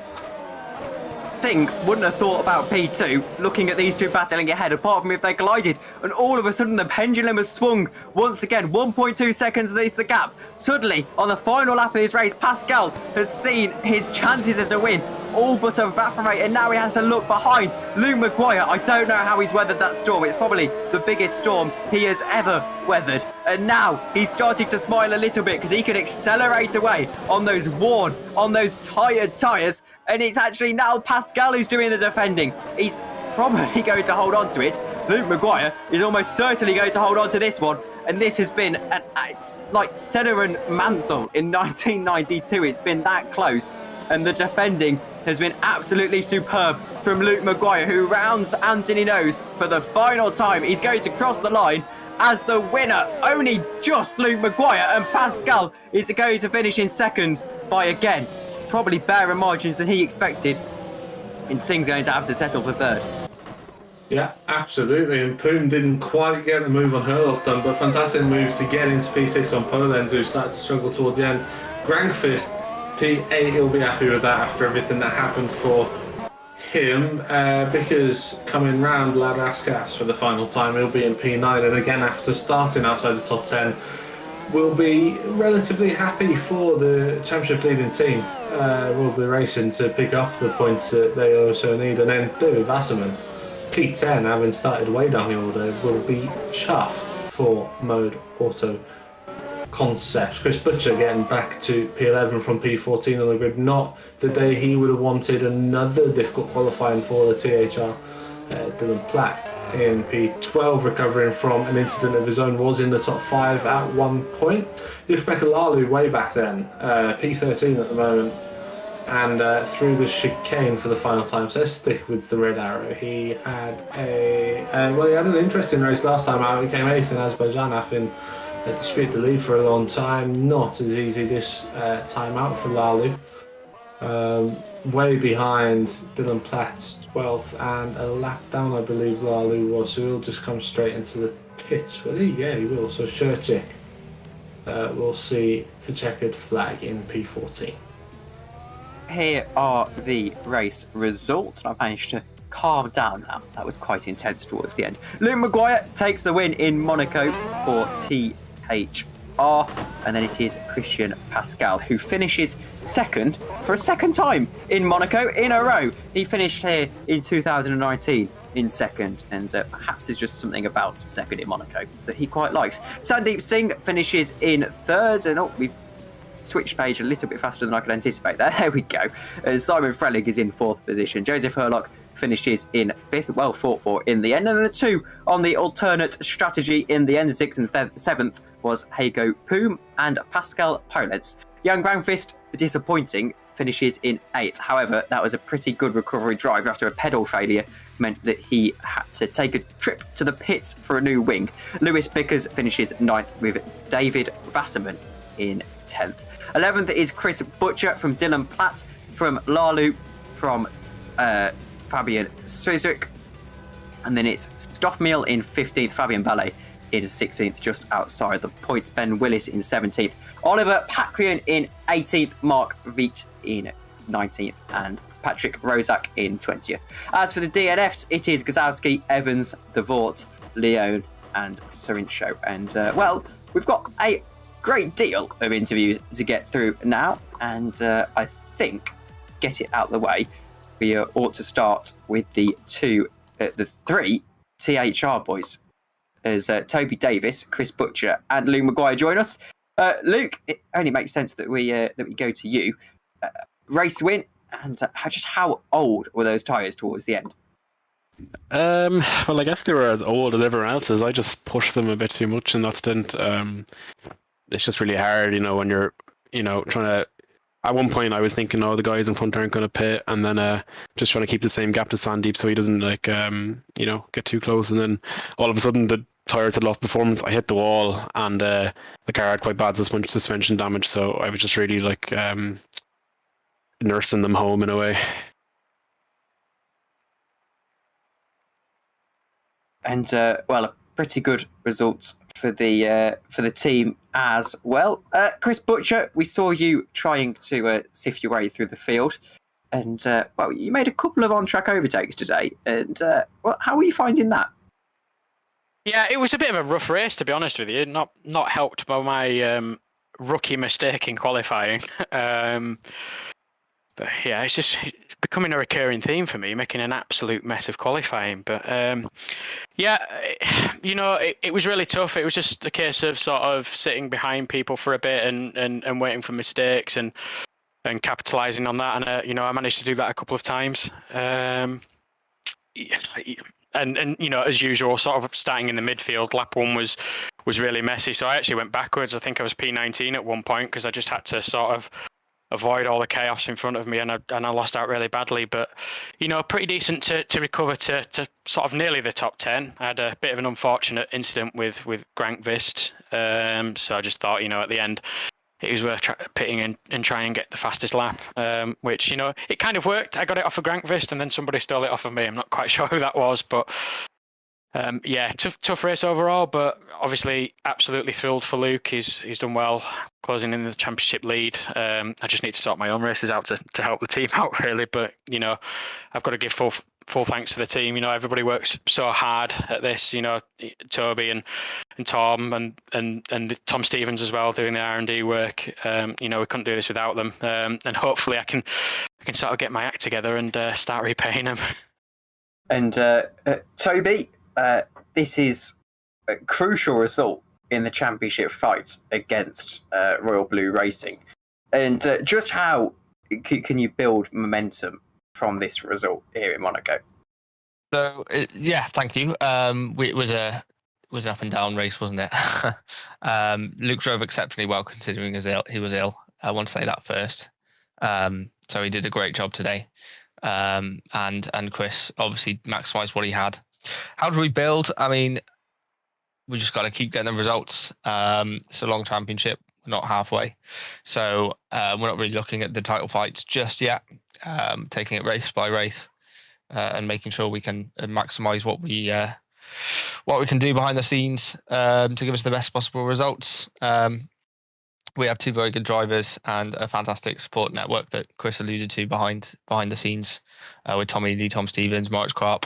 Singh wouldn't have thought about P2 looking at these two battling ahead, apart from if they collided, and all of a sudden the pendulum has swung once again. 1.2 seconds is the gap. Suddenly, on the final lap of this race, Pascal has seen his chances as a win all but evaporate, and now he has to look behind. Luke Maguire, I don't know how he's weathered that storm. It's probably the biggest storm he has ever weathered, and now he's starting to smile a little bit because he can accelerate away on those worn, on those tired tyres, and it's actually now Pascal who's doing the defending. He's probably going to hold on to it. Luke Maguire is almost certainly going to hold on to this one, and this has been it's like Senna and Mansell in 1992. It's been that close, and the defending has been absolutely superb from Luke Maguire, who rounds Anthony Nose for the final time. He's going to cross the line as the winner. Only just Luke Maguire, and Pascal is going to finish in second by, again, probably better margins than he expected. And Singh's going to have to settle for third. Yeah, absolutely. And Poom didn't quite get the move on Herlock done, but fantastic move to get into P6 on Poland, who started to struggle towards the end. Grangfist, P8, he'll be happy with that after everything that happened for him, because coming round Ladaskas for the final time, he'll be in P9, and again after starting outside the top 10, will be relatively happy for the championship leading team. Will be racing to pick up the points that they also need. And then David Wasserman, P10, having started way down the order, will be chuffed for Mode Auto Concepts. Chris Butcher getting back to P11 from P14 on the grid. Not the day he would have wanted. Another difficult qualifying for the THR. Dillon Platt in P12, recovering from an incident of his own, was in the top 5 at one point. Yukbeka Lalu way back then, P13 at the moment, and through the chicane for the final time. So let's stick with the red arrow. He had he had an interesting race last time out. He came 8th in Azerbaijan, having disputed the lead for a long time. Not as easy this time out for Lalu. Way behind Dillon Platt's 12th and a lap down, I believe Lalu was. So he'll just come straight into the pits, will he? Yeah, he will. So Shurchik will see the checkered flag in P14. Here are the race results, and I've managed to calm down now. That was quite intense towards the end. Luke Maguire takes the win in Monaco for THR, and then it is Christian Pascal who finishes second for a second time in Monaco in a row. He finished here in 2019 in second, and perhaps there's just something about second in Monaco that he quite likes. Sandeep Singh finishes in third, and we've switched page a little bit faster than I could anticipate there. There we go. Simon Frelig is in fourth position. Joseph Herlock finishes in fifth, well fought for in the end. And then the two on the alternate strategy in the end, sixth and seventh, was Hago Poom and Pascal Polens. Jan Granqvist, disappointing, finishes in eighth. However, that was a pretty good recovery drive after a pedal failure meant that he had to take a trip to the pits for a new wing. Lewis Bickers finishes ninth with David Wasserman in 10th. 11th is Chris Butcher from Dillon Platt, from Lalu, from Fabian Suzuki, and then it's Stoffmeal in 15th, Fabian Ballet in 16th, just outside the points, Ben Willis in 17th, Oliver Pacrian in 18th, Mark Viet in 19th, and Patrick Rozak in 20th. As for the DNFs, it is Gazowski, Evans, Devort, Leone, and Sorincho. And we've got a great deal of interviews to get through now, and I think, get it out of the way, we ought to start with the three THR boys, as Toby Davis, Chris Butcher, and Luke Maguire join us. Luke, it only makes sense that we go to you. Race win, and just how old were those tyres towards the end? Well, I guess they were as old as everyone else's. I just pushed them a bit too much in that stint. It's just really hard, when you're, trying to. At one point, I was thinking, the guys in front aren't going to pit, and then just trying to keep the same gap to Sandeep so he doesn't get too close. And then all of a sudden, the tires had lost performance. I hit the wall, and the car had quite bad suspension damage. So I was just really nursing them home in a way. And a pretty good result for the team as well. Chris Butcher, we saw you trying to sift your way through the field, and you made a couple of on-track overtakes today. And how were you finding that? Yeah, it was a bit of a rough race, to be honest with you. Not helped by my rookie mistake in qualifying. But yeah, it's just becoming a recurring theme for me, making an absolute mess of qualifying. But it was really tough. It was just a case of sort of sitting behind people for a bit and waiting for mistakes and capitalising on that. And I managed to do that a couple of times. And as usual, sort of starting in the midfield, lap one was really messy. So I actually went backwards. I think I was P19 at one point because I just had to sort of avoid all the chaos in front of me, and I lost out really badly. But pretty decent to recover to sort of nearly the top 10. I had a bit of an unfortunate incident with Granqvist, so I just thought at the end it was worth pitting and trying and get the fastest lap, which it kind of worked. I got it off of Granqvist, and then somebody stole it off of me. I'm not quite sure who that was, but tough race overall, but obviously absolutely thrilled for Luke. He's done well, closing in the championship lead. I just need to sort my own races out to help the team out, really. But I've got to give full full thanks to the team. Everybody works so hard at this. Toby and Tom and Tom Stevens as well doing the R&D work. We couldn't do this without them. And hopefully I can sort of get my act together and start repaying them. And Toby, this is a crucial result in the championship fight against Royal Blue Racing. And just how can you build momentum from this result here in Monaco? So thank you. It was an up and down race, wasn't it? Luke drove exceptionally well considering he was ill. I want to say that first. So he did a great job today. And Chris obviously maximised what he had. How do we build? I mean, we just got to keep getting the results. It's a long championship, not halfway. So we're not really looking at the title fights just yet. Taking it race by race and making sure we can maximise what we can do behind the scenes to give us the best possible results. We have two very good drivers and a fantastic support network that Chris alluded to behind the scenes with Tommy Lee, Tom Stevens, March Kropp.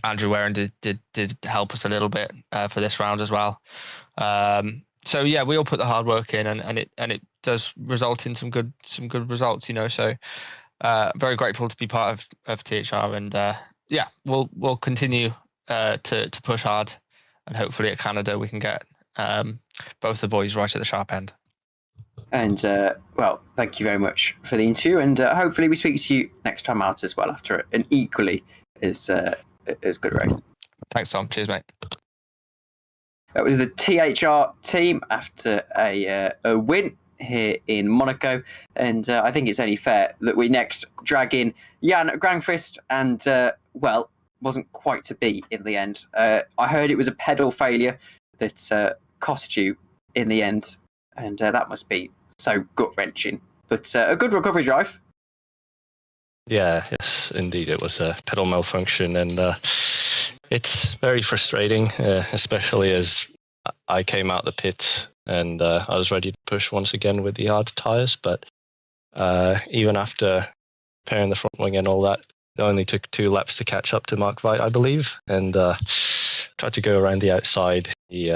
Andrew Warren did help us a little bit for this round as well. So yeah, we all put the hard work in, and it does result in some good results. So very grateful to be part of THR, and we'll continue to push hard, and hopefully at Canada we can get both the boys right at the sharp end. And thank you very much for the interview, and hopefully we speak to you next time out as well after an equally as good race. Thanks, Tom. Cheers, mate. That was the THR team after a win here in Monaco, and I think it's only fair that we next drag in Jan Granqvist, and wasn't quite to be in the end. I heard it was a pedal failure that cost you in the end, and that must be so gut-wrenching, but a good recovery drive. Yeah, yes, indeed, it was a pedal malfunction, and it's very frustrating, especially as I came out the pit and I was ready to push once again with the hard tyres, but even after repairing the front wing and all that, it only took 2 laps to catch up to Mark Veit, I believe, and tried to go around the outside. He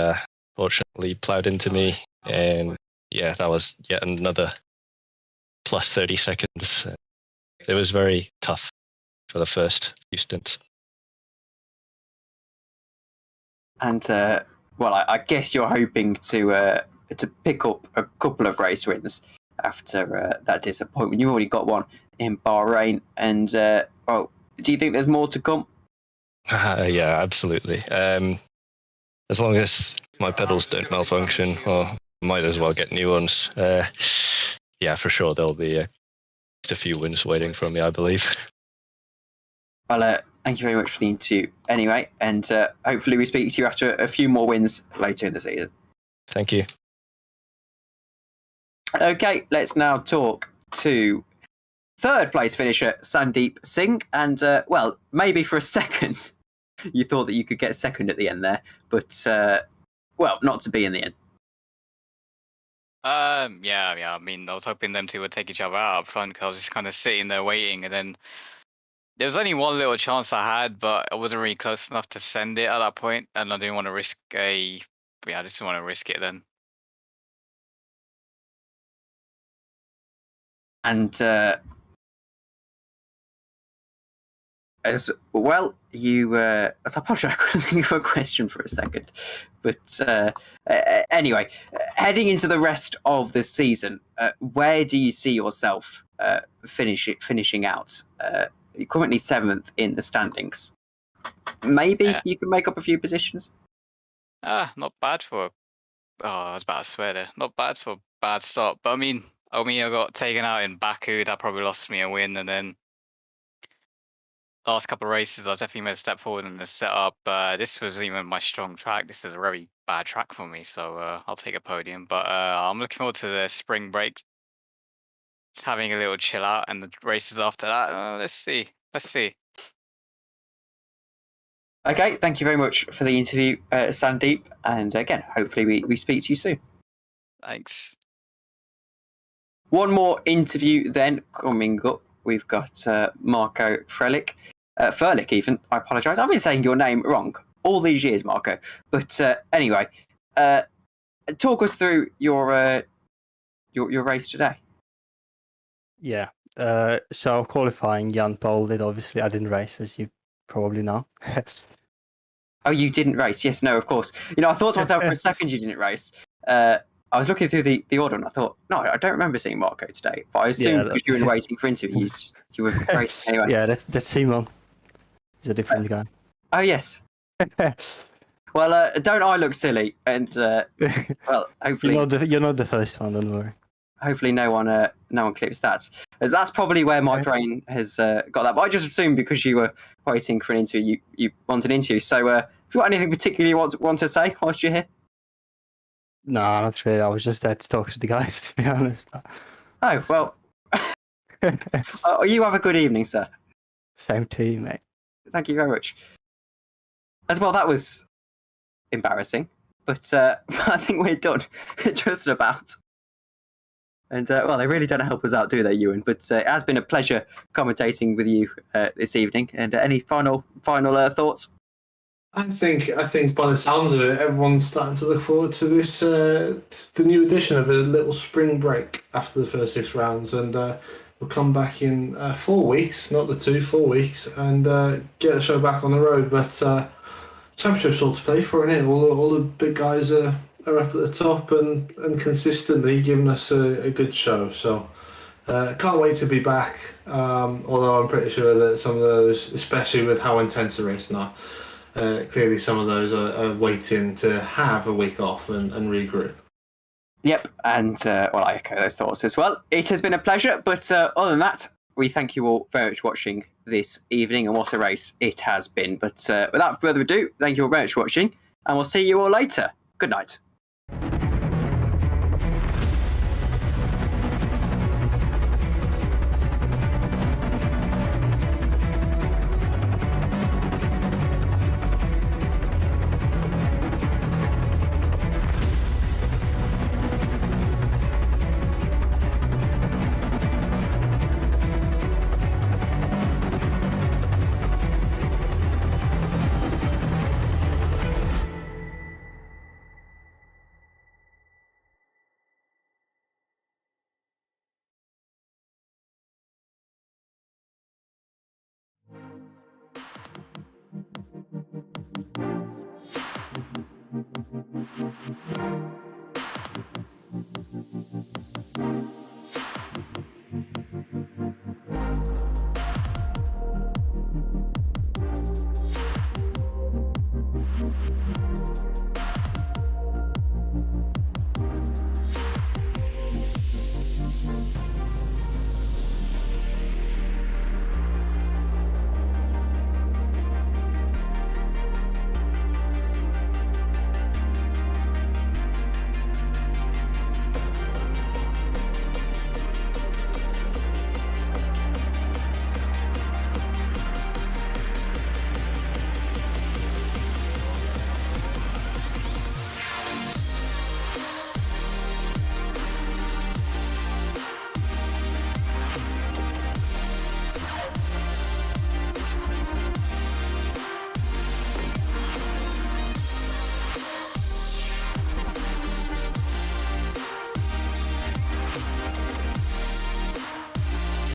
fortunately ploughed into me, and yeah, that was yet another plus 30 seconds. It was very tough for the first few stints. And I guess you're hoping to pick up a couple of race wins after that disappointment. You've already got one in Bahrain, and do you think there's more to come? Yeah, absolutely. As long as my pedals don't malfunction, might as well get new ones. Yeah, for sure, there'll be a few wins waiting for me, I believe. Well, thank you very much for the interview anyway, and hopefully we speak to you after a few more wins later in the season. Thank you. Okay, let's now talk to third place finisher Sandeep Singh, and maybe for a second you thought that you could get second at the end there, but not to be in the end. Yeah. I mean, I was hoping them two would take each other out up front because I was just kind of sitting there waiting, and then there was only one little chance I had, but I wasn't really close enough to send it at that point, and I didn't want to risk I just didn't want to risk it then. And as well, you I apologize, I couldn't think of a question for a second, but anyway, heading into the rest of the season, where do you see yourself finishing out? You're currently 7th in the standings. Maybe you can make up a few positions. Not bad for. I was about to swear there. Not bad for a bad start, but I mean, I got taken out in Baku. That probably lost me a win, and then last couple of races, I've definitely made a step forward in the setup. This wasn't even my strong track. This is a very bad track for me, so I'll take a podium. But I'm looking forward to the spring break, just having a little chill out, and the races after that. Let's see. Okay, thank you very much for the interview, Sandeep, and again, hopefully we speak to you soon. Thanks. One more interview then coming up we've got Marco Frelick. Furlick, even. I apologise. I've been saying your name wrong all these years, Marco. But anyway, talk us through your race today. Yeah. So qualifying, Jan Paul did. Obviously, I didn't race, as you probably know. Oh, you didn't race? Yes, no, of course. You know, I thought to myself for a second you didn't race. I was looking through the order and I thought, no, I don't remember seeing Marco today. But I assumed because you were waiting for interviews, you were racing anyway. Yeah, that's Simon. He's a different guy. Oh, yes. Well, don't I look silly? And well, hopefully you're not the first one. Don't worry. Hopefully, no one clips that, as that's probably where my brain has got that. But I just assumed because you were waiting for an interview, you wanted an interview. So, have you got anything particularly you want to say whilst you're here? No, not really. I was just there to talk to the guys, to be honest. Oh well. You have a good evening, sir. Same to you, mate. Thank you very much. As well, that was embarrassing, but I think we're done, just about. And well, they really don't help us out, do they, Ewan? But it has been a pleasure commentating with you this evening. And any final thoughts? I think by the sounds of it, everyone's starting to look forward to this, the new edition of a little spring break after the first 6 rounds, and we'll come back in 4 weeks, not the 2, 4 weeks, and get the show back on the road. But championship's all to play for, isn't it? All the big guys are up at the top and consistently giving us a good show. So can't wait to be back. Although I'm pretty sure that some of those, especially with how intense the racing are, clearly some of those are waiting to have a week off and regroup. Yep, and well, I echo those thoughts as well. It has been a pleasure, but other than that, we thank you all very much for watching this evening, and what a race it has been. But without further ado, thank you all very much for watching, and we'll see you all later. Good night.